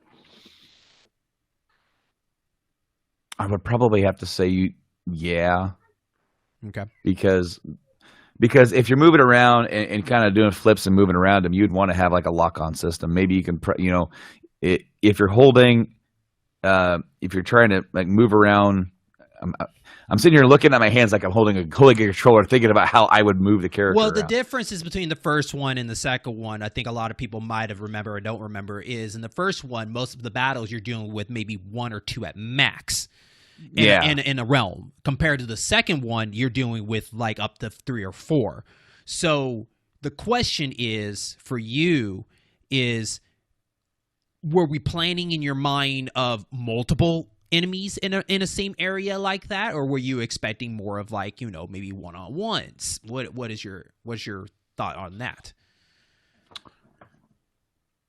I would probably have to say yeah. Okay. Because if you're moving around and kind of doing flips and moving around them, you'd want to have like a lock-on system. Maybe you can, if you're holding, if you're trying to like move around. I'm sitting here looking at my hands like I'm holding a controller, thinking about how I would move the character. Well, the around. differences between the first one and the second one, I think a lot of people might have remember or don't remember, is in the first one, most of the battles you're dealing with maybe 1 or 2 at max in a realm. Compared to the second one, you're dealing with like up to 3 or 4. So the question is, for you, were we planning in your mind of multiple enemies in a same area like that, or were you expecting more of like maybe one-on-ones? What's your thought on that?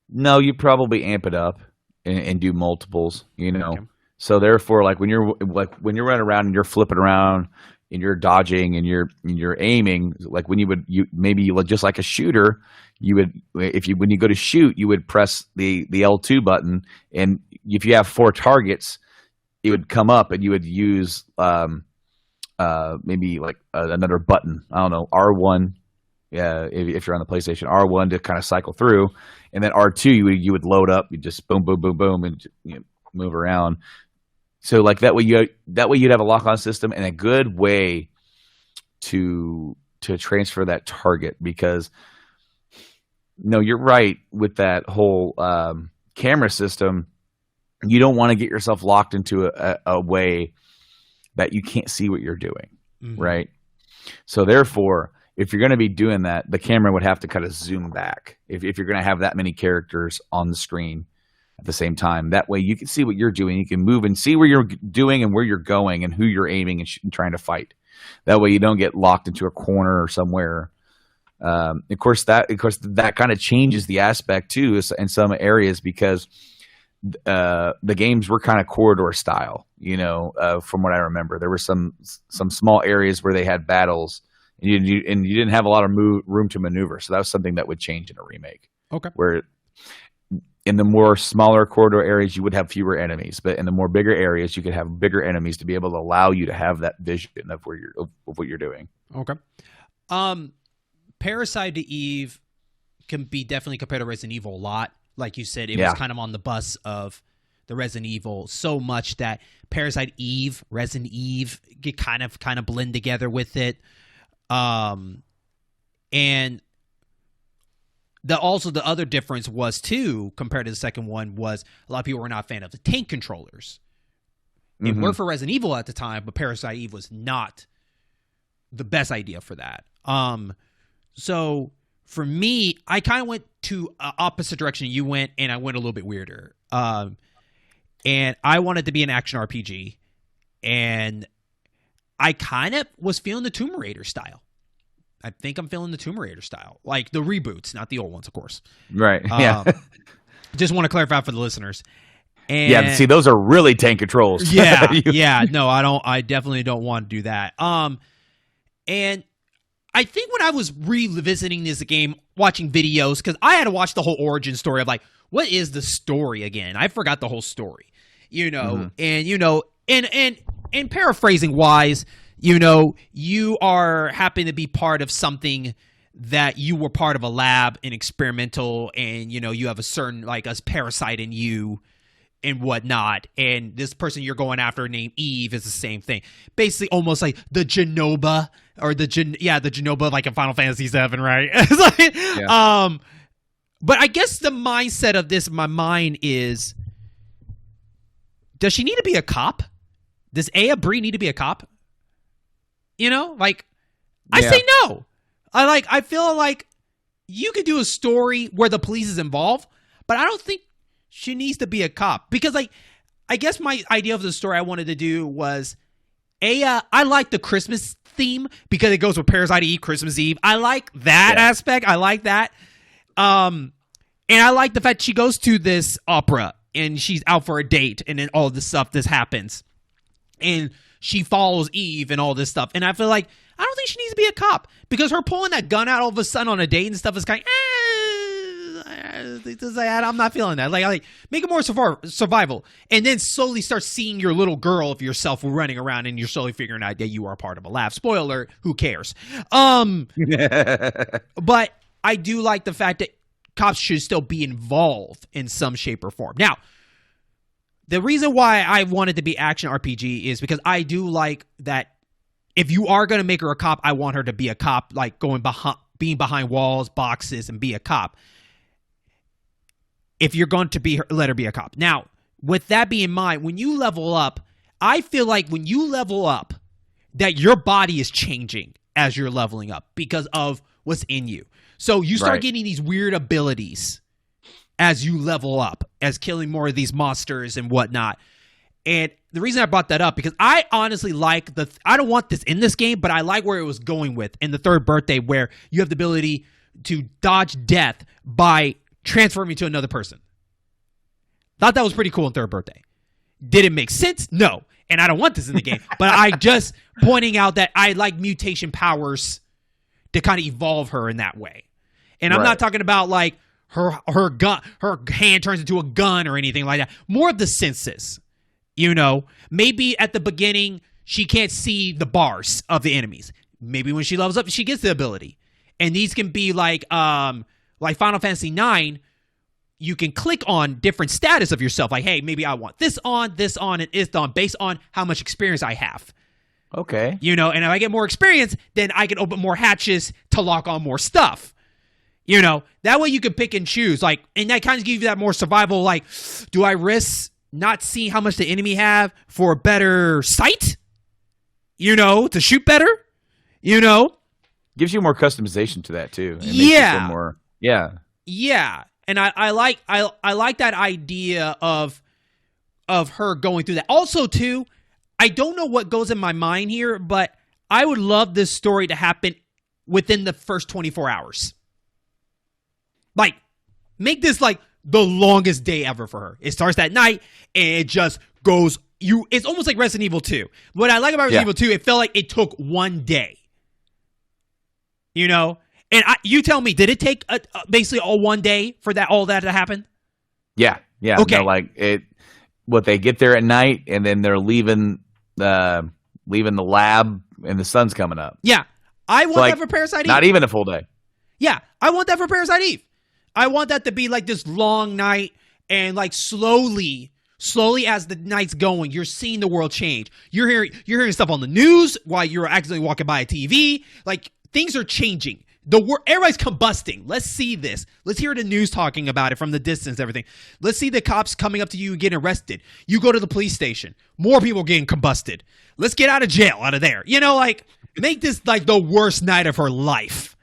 No, you probably amp it up and do multiples. Okay. So therefore, like when you're running around and you're flipping around and you're dodging and you're aiming, like when maybe just like a shooter, when you go to shoot, you would press the L2 button, and if you have 4 targets, it would come up and you would use maybe like another button. I don't know, R1. Yeah, if you're on the PlayStation, R1 to kind of cycle through, and then R2 you would load up. You just boom, boom, boom, boom, and move around. So like that way you'd have a lock-on system and a good way to transfer that target, because no, you're right with that whole camera system. You don't want to get yourself locked into a way that you can't see what you're doing, right? So therefore, if you're going to be doing that, the camera would have to kind of zoom back if you're going to have that many characters on the screen at the same time. That way you can see what you're doing. You can move and see where you're doing and where you're going and who you're aiming and trying to fight. That way you don't get locked into a corner or somewhere. Of course, that kind of changes the aspect too in some areas, because the games were kind of corridor style, from what I remember. There were some small areas where they had battles, and you didn't have a lot of room to maneuver. So that was something that would change in a remake. Okay. Where in the more smaller corridor areas, you would have fewer enemies, but in the more bigger areas, you could have bigger enemies to be able to allow you to have that vision of what you're doing. Okay. Parasite Eve can be definitely compared to Resident Evil a lot. Like you said, it was kind of on the bus of the Resident Evil so much that Parasite Eve, Resident Eve get kind of blend together with it. And the other difference was too, compared to the second one, was a lot of people were not a fan of the tank controllers. It worked for Resident Evil at the time, but Parasite Eve was not the best idea for that. So for me, I kind of went to opposite direction you went, and I went a little bit weirder. And I wanted to be an action RPG, and I kind of was feeling the Tomb Raider style. I think I'm feeling the Tomb Raider style, like the reboots, not the old ones, of course. Right. Yeah. Just want to clarify for the listeners. And yeah. See, those are really tank controls. Yeah. Yeah. No, I don't. I definitely don't want to do that. And I think when I was revisiting this game, watching videos, because I had to watch the whole origin story of like, what is the story again? I forgot the whole story. And paraphrasing wise, you are happen to be part of something that you were part of a lab and experimental, and you have a certain like a parasite in you and whatnot, and this person you're going after named Eve is the same thing, basically almost like the Genova or the Genova like in Final Fantasy VII, right? It's like, yeah. But I guess the mindset of this in my mind is, does she need to be a cop? Does Aya Bree need to be a cop? I say no. I feel like you could do a story where the police is involved, but I don't think she needs to be a cop, because I guess my idea of the story I wanted to do was Aya. I like the Christmas theme because it goes with Parasite Eve, Christmas Eve. I like that aspect. I like that. And I like the fact she goes to this opera and she's out for a date, and then all this stuff this happens, and she follows Eve and all this stuff. And I feel like I don't think she needs to be a cop, because her pulling that gun out all of a sudden on a date and stuff is kind of, I'm not feeling that. Like make it more survival, and then slowly start seeing your little girl of yourself running around, and you're slowly figuring out that you are part of a lab. Spoiler alert, who cares? But I do like the fact that cops should still be involved in some shape or form. Now, the reason why I wanted to be action RPG is because I do like that if you are going to make her a cop, I want her to be a cop, like being behind walls, boxes, and be a cop. If you're going to let her be a cop. Now, with that being in mind, when you level up, I feel like when you level up, that your body is changing as you're leveling up because of what's in you. So you start getting these weird abilities as you level up, as killing more of these monsters and whatnot. And the reason I brought that up, because I honestly like I don't want this in this game, but I like where it was going with in the third birthday, where you have the ability to dodge death by transforming to another person. Thought that was pretty cool in third birthday. Did it make sense? No. And I don't want this in the game, but I just pointing out that I like mutation powers to kind of evolve her in that way. And I'm not talking about like her hand turns into a gun or anything like that. More of the senses. Maybe at the beginning she can't see the bars of the enemies. Maybe when she levels up, she gets the ability. And these can be like Final Fantasy IX. You can click on different status of yourself. Like, hey, maybe I want this on, and this on, based on how much experience I have. Okay. And if I get more experience, then I can open more hatches to lock on more stuff. That way you can pick and choose. Like, and that kind of gives you that more survival. Like, do I risk not seeing how much the enemy have for a better sight? To shoot better? Gives you more customization to that too. It makes you feel more, Yeah. And I like that idea of her going through that. Also, too, I don't know what goes in my mind here, but I would love this story to happen within the first 24 hours. Like, make this like the longest day ever for her. It starts that night and it just goes. It's almost like Resident Evil 2. What I like about Resident Evil 2, it felt like it took one day. And you tell me, did it take basically all one day for all that to happen? Yeah. Okay. They get there at night, and then they're leaving the lab, and the sun's coming up. Yeah, I want that for Parasite Eve. Not even a full day. Yeah, I want that for Parasite Eve. I want that to be like this long night, and like slowly as the night's going, you're seeing the world change. You're hearing stuff on the news while you're accidentally walking by a TV. Like, things are changing. Everybody's combusting. Let's see this. Let's hear the news talking about it from the distance, everything. Let's see the cops coming up to you and getting arrested. You go to the police station. More people getting combusted. Let's get out of jail, out of there. Make this like the worst night of her life.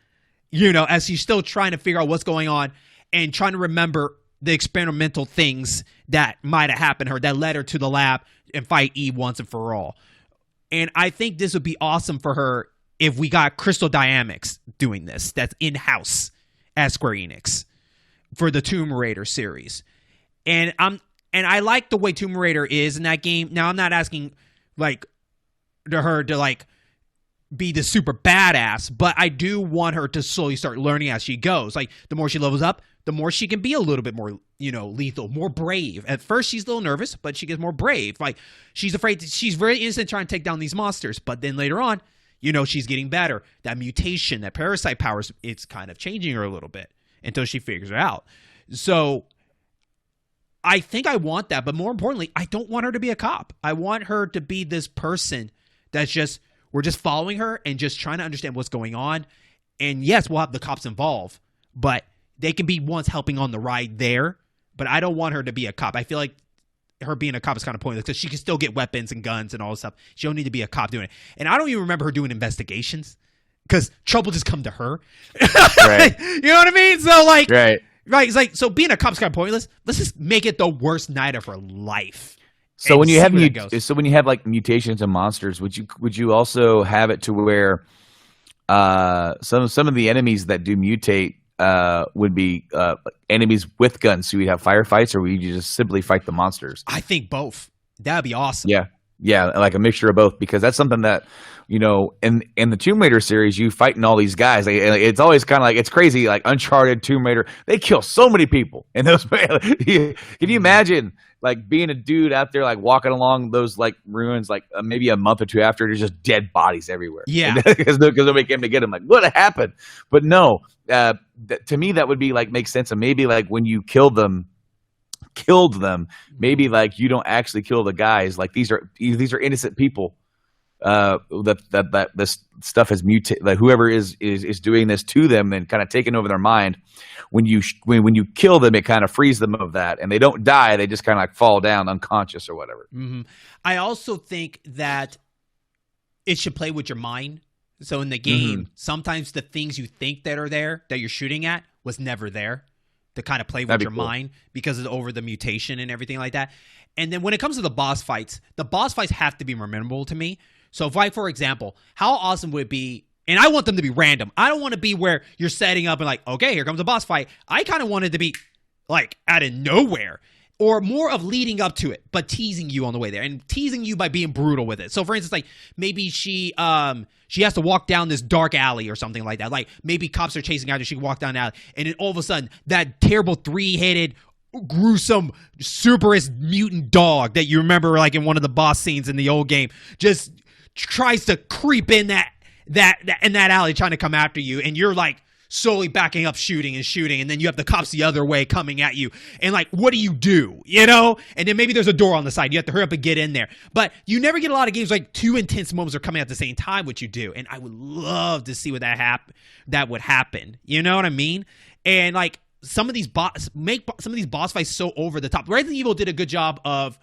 As she's still trying to figure out what's going on and trying to remember the experimental things that might have happened to her that led her to the lab and fight Eve once and for all. And I think this would be awesome for her if we got Crystal Dynamics doing this. That's in-house at Square Enix for the Tomb Raider series. And I like the way Tomb Raider is in that game. Now, I'm not asking like her to like be the super badass, but I do want her to slowly start learning as she goes. Like, the more she levels up, the more she can be a little bit more, lethal, more brave. At first, she's a little nervous, but she gets more brave. Like, she's afraid. She's very innocent trying to take down these monsters, but then later on, she's getting better. That mutation, that parasite powers, it's kind of changing her a little bit until she figures it out. So I think I want that, but more importantly, I don't want her to be a cop. I want her to be this person that's we're just following her and just trying to understand what's going on. And yes, we'll have the cops involved, but they can be ones helping on the ride there. But I don't want her to be a cop. I feel like her being a cop is kind of pointless because she can still get weapons and guns and all this stuff. She don't need to be a cop doing it. And I don't even remember her doing investigations because trouble just come to her. Right. You know what I mean? So like, right. It's like, so being a cop's kind of pointless. Let's just make it the worst night of her life. So when you have like mutations and monsters, would you also have it to where some of the enemies that do mutate would be enemies with guns? So you have firefights, or would you just simply fight the monsters? I think both. That'd be awesome. Yeah, like a mixture of both, because that's something that in the Tomb Raider series, you fighting all these guys. Like, it's always kind of like, it's crazy. Like Uncharted, Tomb Raider, they kill so many people in those. Can you imagine like being a dude out there like walking along those like ruins like maybe a month or two after, there's just dead bodies everywhere. Yeah, because nobody came to get them. Like, what happened? But no, to me that would be like make sense. And maybe like when you killed them, maybe like you don't actually kill the guys. Like these are innocent people. That this stuff has mutated. Like whoever is doing this to them and kind of taking over their mind. When you kill them, it kind of frees them of that, and they don't die. They just kind of like fall down unconscious or whatever. Mm-hmm. I also think that it should play with your mind. So in the game, sometimes the things you think that are there that you're shooting at was never there. To kind of play with your mind because of over the mutation and everything like that. And then when it comes to the boss fights have to be memorable to me. So if, like, for example, how awesome would it be, and I want them to be random. I don't want to be where you're setting up and like, okay, here comes a boss fight. I kind of want it to be like out of nowhere, or more of leading up to it, but teasing you on the way there and teasing you by being brutal with it. So for instance, like maybe she has to walk down this dark alley or something like that. Like maybe cops are chasing after, she can walk down the alley, and then all of a sudden that terrible 3-headed gruesome superist mutant dog that you remember like in one of the boss scenes in the old game just tries to creep in that alley trying to come after you, and you're like slowly backing up, shooting, and then you have the cops the other way coming at you, and like, what do you do? And then maybe there's a door on the side, you have to hurry up and get in there. But you never get a lot of games like two intense moments are coming at the same time, which you do, and I would love to see what that would happen. You know what I mean? And like some of these boss fights so over the top. Resident Evil did a good job of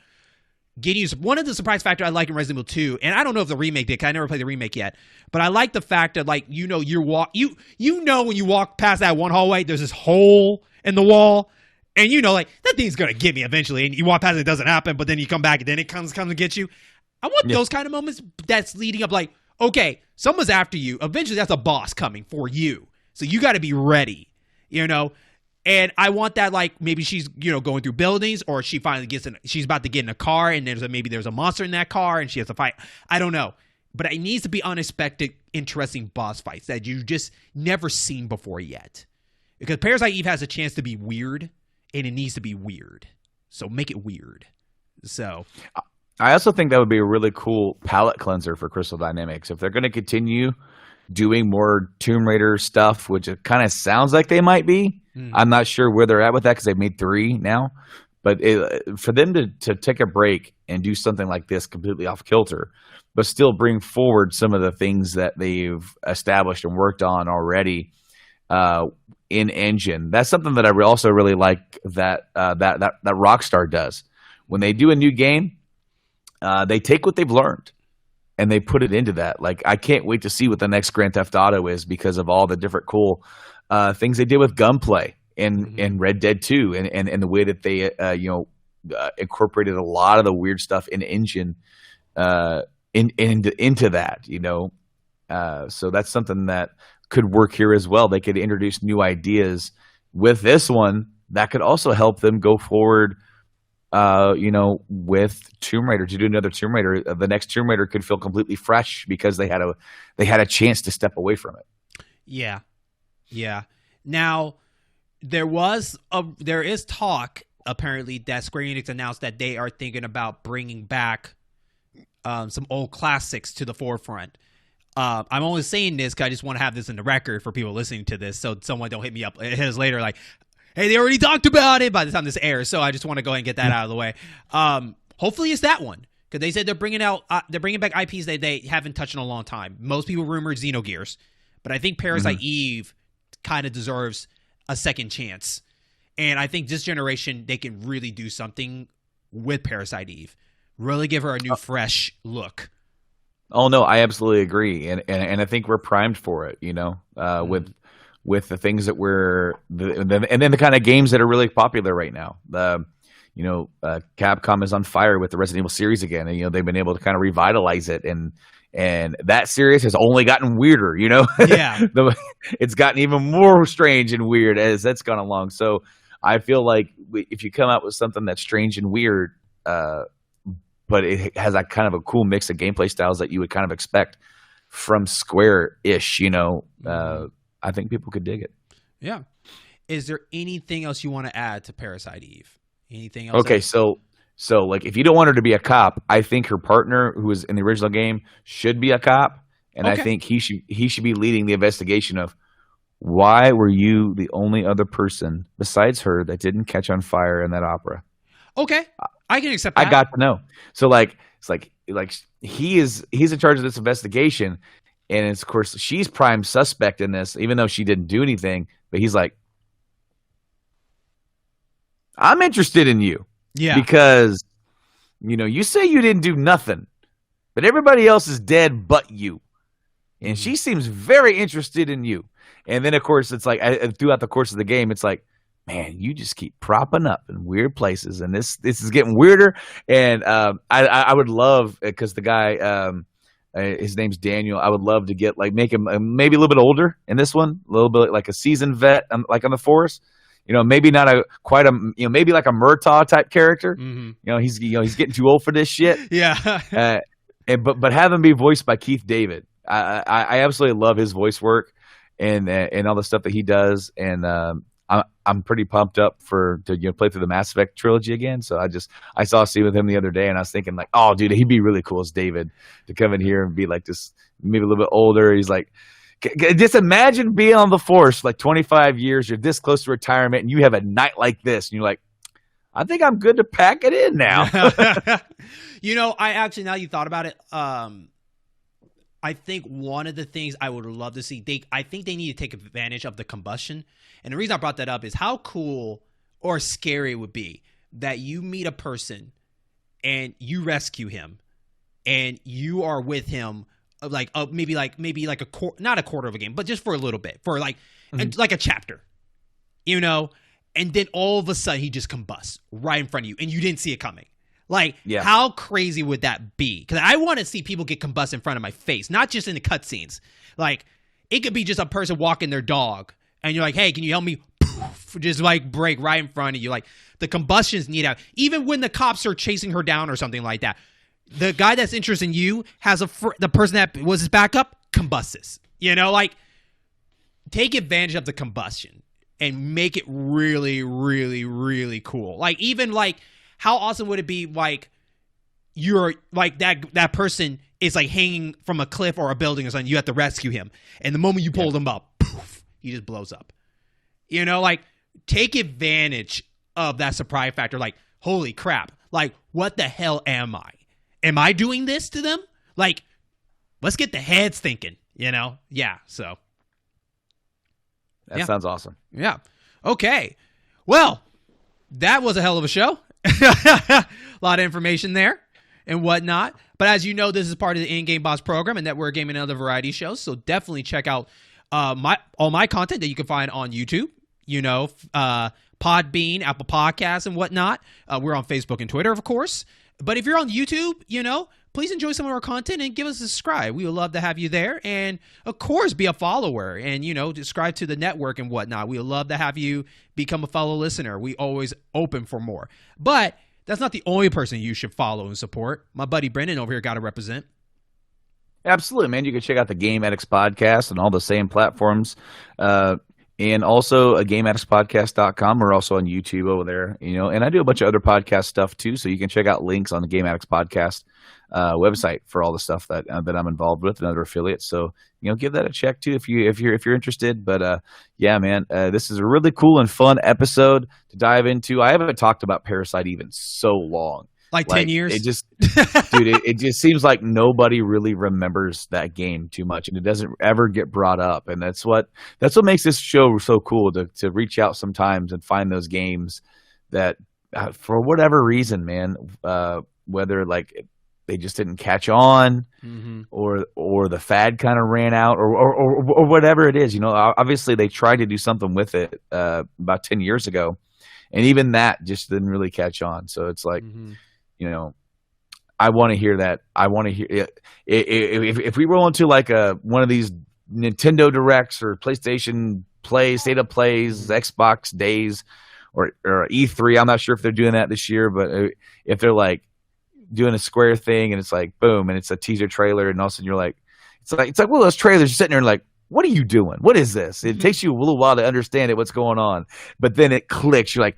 getting you. One of the surprise factor I like in Resident Evil 2, and I don't know if the remake did, because I never played the remake yet, but I like the fact that like when you walk past that one hallway, there's this hole in the wall, and like that thing's gonna get me eventually, and you walk past it doesn't happen, but then you come back and then it comes and get you. I want those kind of moments that's leading up, like, okay, someone's after you, eventually that's a boss coming for you, so you got to be ready. And I want that, like, maybe she's, going through buildings, or she finally she's about to get in a car, and maybe there's a monster in that car, and she has to fight. I don't know. But it needs to be unexpected, interesting boss fights that you just never seen before yet. Because Parasite Eve has a chance to be weird, and it needs to be weird. So make it weird. So I also think that would be a really cool palette cleanser for Crystal Dynamics. If they're going to continue doing more Tomb Raider stuff, which it kind of sounds like they might be. I'm not sure where they're at with that because they've made 3 now. But for them to take a break and do something like this completely off kilter, but still bring forward some of the things that they've established and worked on already in engine, that's something that I also really like that Rockstar does. When they do a new game, they take what they've learned and they put it into that. Like, I can't wait to see what the next Grand Theft Auto is because of all the different cool things they did with gunplay in Red Dead 2 and the way that they incorporated a lot of the weird stuff in engine into that. So that's something that could work here as well. They could introduce new ideas with this one that could also help them go forward with Tomb Raider, to do another Tomb Raider, the next Tomb Raider could feel completely fresh because they had a chance to step away from it. Yeah. Yeah. Now, there is talk apparently that Square Enix announced that they are thinking about bringing back some old classics to the forefront. I'm only saying this because I just want to have this in the record for people listening to this, so someone don't hit me up later like, hey, they already talked about it by the time this airs. So I just want to go ahead and get that out of the way. Hopefully it's that one, because they said they're bringing back IPs that they haven't touched in a long time. Most people rumored Xenogears, but I think Parasite Eve kind of deserves a second chance. And I think this generation, they can really do something with Parasite Eve. Really give her a new, fresh look. Oh, no, I absolutely agree. And I think we're primed for it, with the things that and then the kind of games that are really popular right now. Capcom is on fire with the Resident Evil series again. And, they've been able to kind of revitalize it. And that series has only gotten weirder, Yeah. It's gotten even more strange and weird as that's gone along. So I feel like if you come out with something that's strange and weird, but it has that kind of a cool mix of gameplay styles that you would kind of expect from Square-ish, I think people could dig it. Yeah. Is there anything else you want to add to Parasite Eve? Anything else? Okay, so like if you don't want her to be a cop, I think her partner, who was in the original game, should be a cop, and I think he should be leading the investigation of why were you the only other person besides her that didn't catch on fire in that opera? Okay, I can accept that. I got to know. So it's like he's in charge of this investigation, and it's, of course, she's prime suspect in this, even though she didn't do anything. But he's like, I'm interested in you. Yeah. Because, you say you didn't do nothing, but everybody else is dead but you. And she seems very interested in you. And then, of course, it's like throughout the course of the game, it's like, man, you just keep propping up in weird places. And this is getting weirder. And I would love, because the guy, his name's Daniel, I would love to make him maybe a little bit older in this one, a little bit like a seasoned vet, like on the force. Maybe not maybe like a Murtaugh type character. Mm-hmm. He's getting too old for this shit. Yeah. But have him be voiced by Keith David. I absolutely love his voice work and all the stuff that he does. And I'm pretty pumped up to play through the Mass Effect trilogy again. So I saw a scene with him the other day, and I was thinking like, oh, dude, he'd be really cool as David to come in here and be like this, maybe a little bit older. He's like, just imagine being on the force for like 25 years. You're this close to retirement, and you have a night like this, and you're like, I think I'm good to pack it in now. I actually, now you thought about it, I think one of the things I would love to see, I think they need to take advantage of the combustion. And the reason I brought that up is how cool or scary it would be that you meet a person and you rescue him and you are with him maybe like not a quarter of a game, but just for a little bit, for like a chapter, and then all of a sudden he just combusts right in front of you and you didn't see it coming. Like, how crazy would that be? Because I want to see people get combust in front of my face, not just in the cutscenes. Like, it could be just a person walking their dog, and you're like, hey, can you help me? Poof, just, like, break right in front of you. Like, the combustions need out. Even when the cops are chasing her down or something like that, the guy that's interested in you has the person that was his backup combusts. Like, take advantage of the combustion and make it really, really, really cool. Like, even, like, how awesome would it be, like, you're, like, that person is, like, hanging from a cliff or a building or something. You have to rescue him. And the moment you pull him up, poof, he just blows up. Like, take advantage of that surprise factor. Like, holy crap. Like, what the hell am I? Am I doing this to them? Like, let's get the heads thinking, Yeah, so. That sounds awesome. Yeah. Okay. Well, that was a hell of a show. A lot of information there and whatnot. But as you know, this is part of the In-Game Boss program and Network Gaming and other variety shows. So definitely check out all my content that you can find on YouTube, Podbean, Apple Podcasts, and whatnot. We're on Facebook and Twitter, of course. But if you're on YouTube, please enjoy some of our content and give us a subscribe. We would love to have you there. And, of course, be a follower and, subscribe to the network and whatnot. We would love to have you become a fellow listener. We always open for more. But that's not the only person you should follow and support. My buddy Brendan over here got to represent. Absolutely, man. You can check out the Game Addicts podcast on all the same platforms. And also GameAddictsPodcast.com. We're also on YouTube over there, and I do a bunch of other podcast stuff too. So you can check out links on the Game Addicts Podcast website for all the stuff that I'm involved with and other affiliates. So, give that a check too if you're interested. But yeah, man, this is a really cool and fun episode to dive into. I haven't talked about Parasite Eve in so long. Like 10 years? It just, dude, it just seems like nobody really remembers that game too much, and it doesn't ever get brought up. And that's what makes this show so cool, to reach out sometimes and find those games that, for whatever reason, man, whether like they just didn't catch on, or the fad kind of ran out, or whatever it is. Obviously they tried to do something with it about 10 years ago, and even that just didn't really catch on. So it's like. I want to hear that. I want to hear it. If we roll into like one of these Nintendo Directs or PlayStation State of Plays, Xbox Days, or E3, I'm not sure if they're doing that this year, but if they're like doing a Square thing and it's like boom and it's a teaser trailer and all of a sudden you're like, it's like one of those trailers, you're sitting there and like, what are you doing? What is this? It takes you a little while to understand what's going on, but then it clicks. You're like,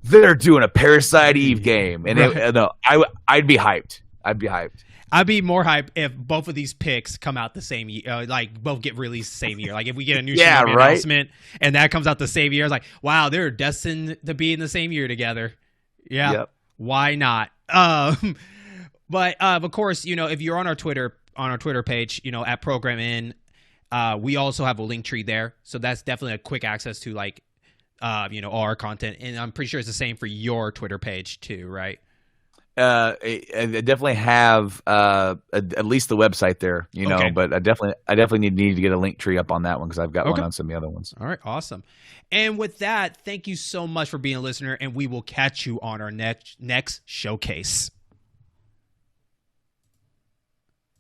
they're doing a Parasite Eve game, and I'd be hyped. I'd be more hyped if both of these picks come out the same year, like both get released the same year. Like if we get a new Shinobi announcement and that comes out the same year, it's like, wow, they're destined to be in the same year together. Yeah, Why not? But of course, if you're on our Twitter page, at Program In, we also have a link tree there, so that's definitely a quick access to like. All our content, and I'm pretty sure it's the same for your Twitter page too, right? I definitely have at least the website there, okay. But I definitely need to get a link tree up on that one because I've got one on some of the other ones. All right, awesome. And with that, thank you so much for being a listener, and we will catch you on our next showcase.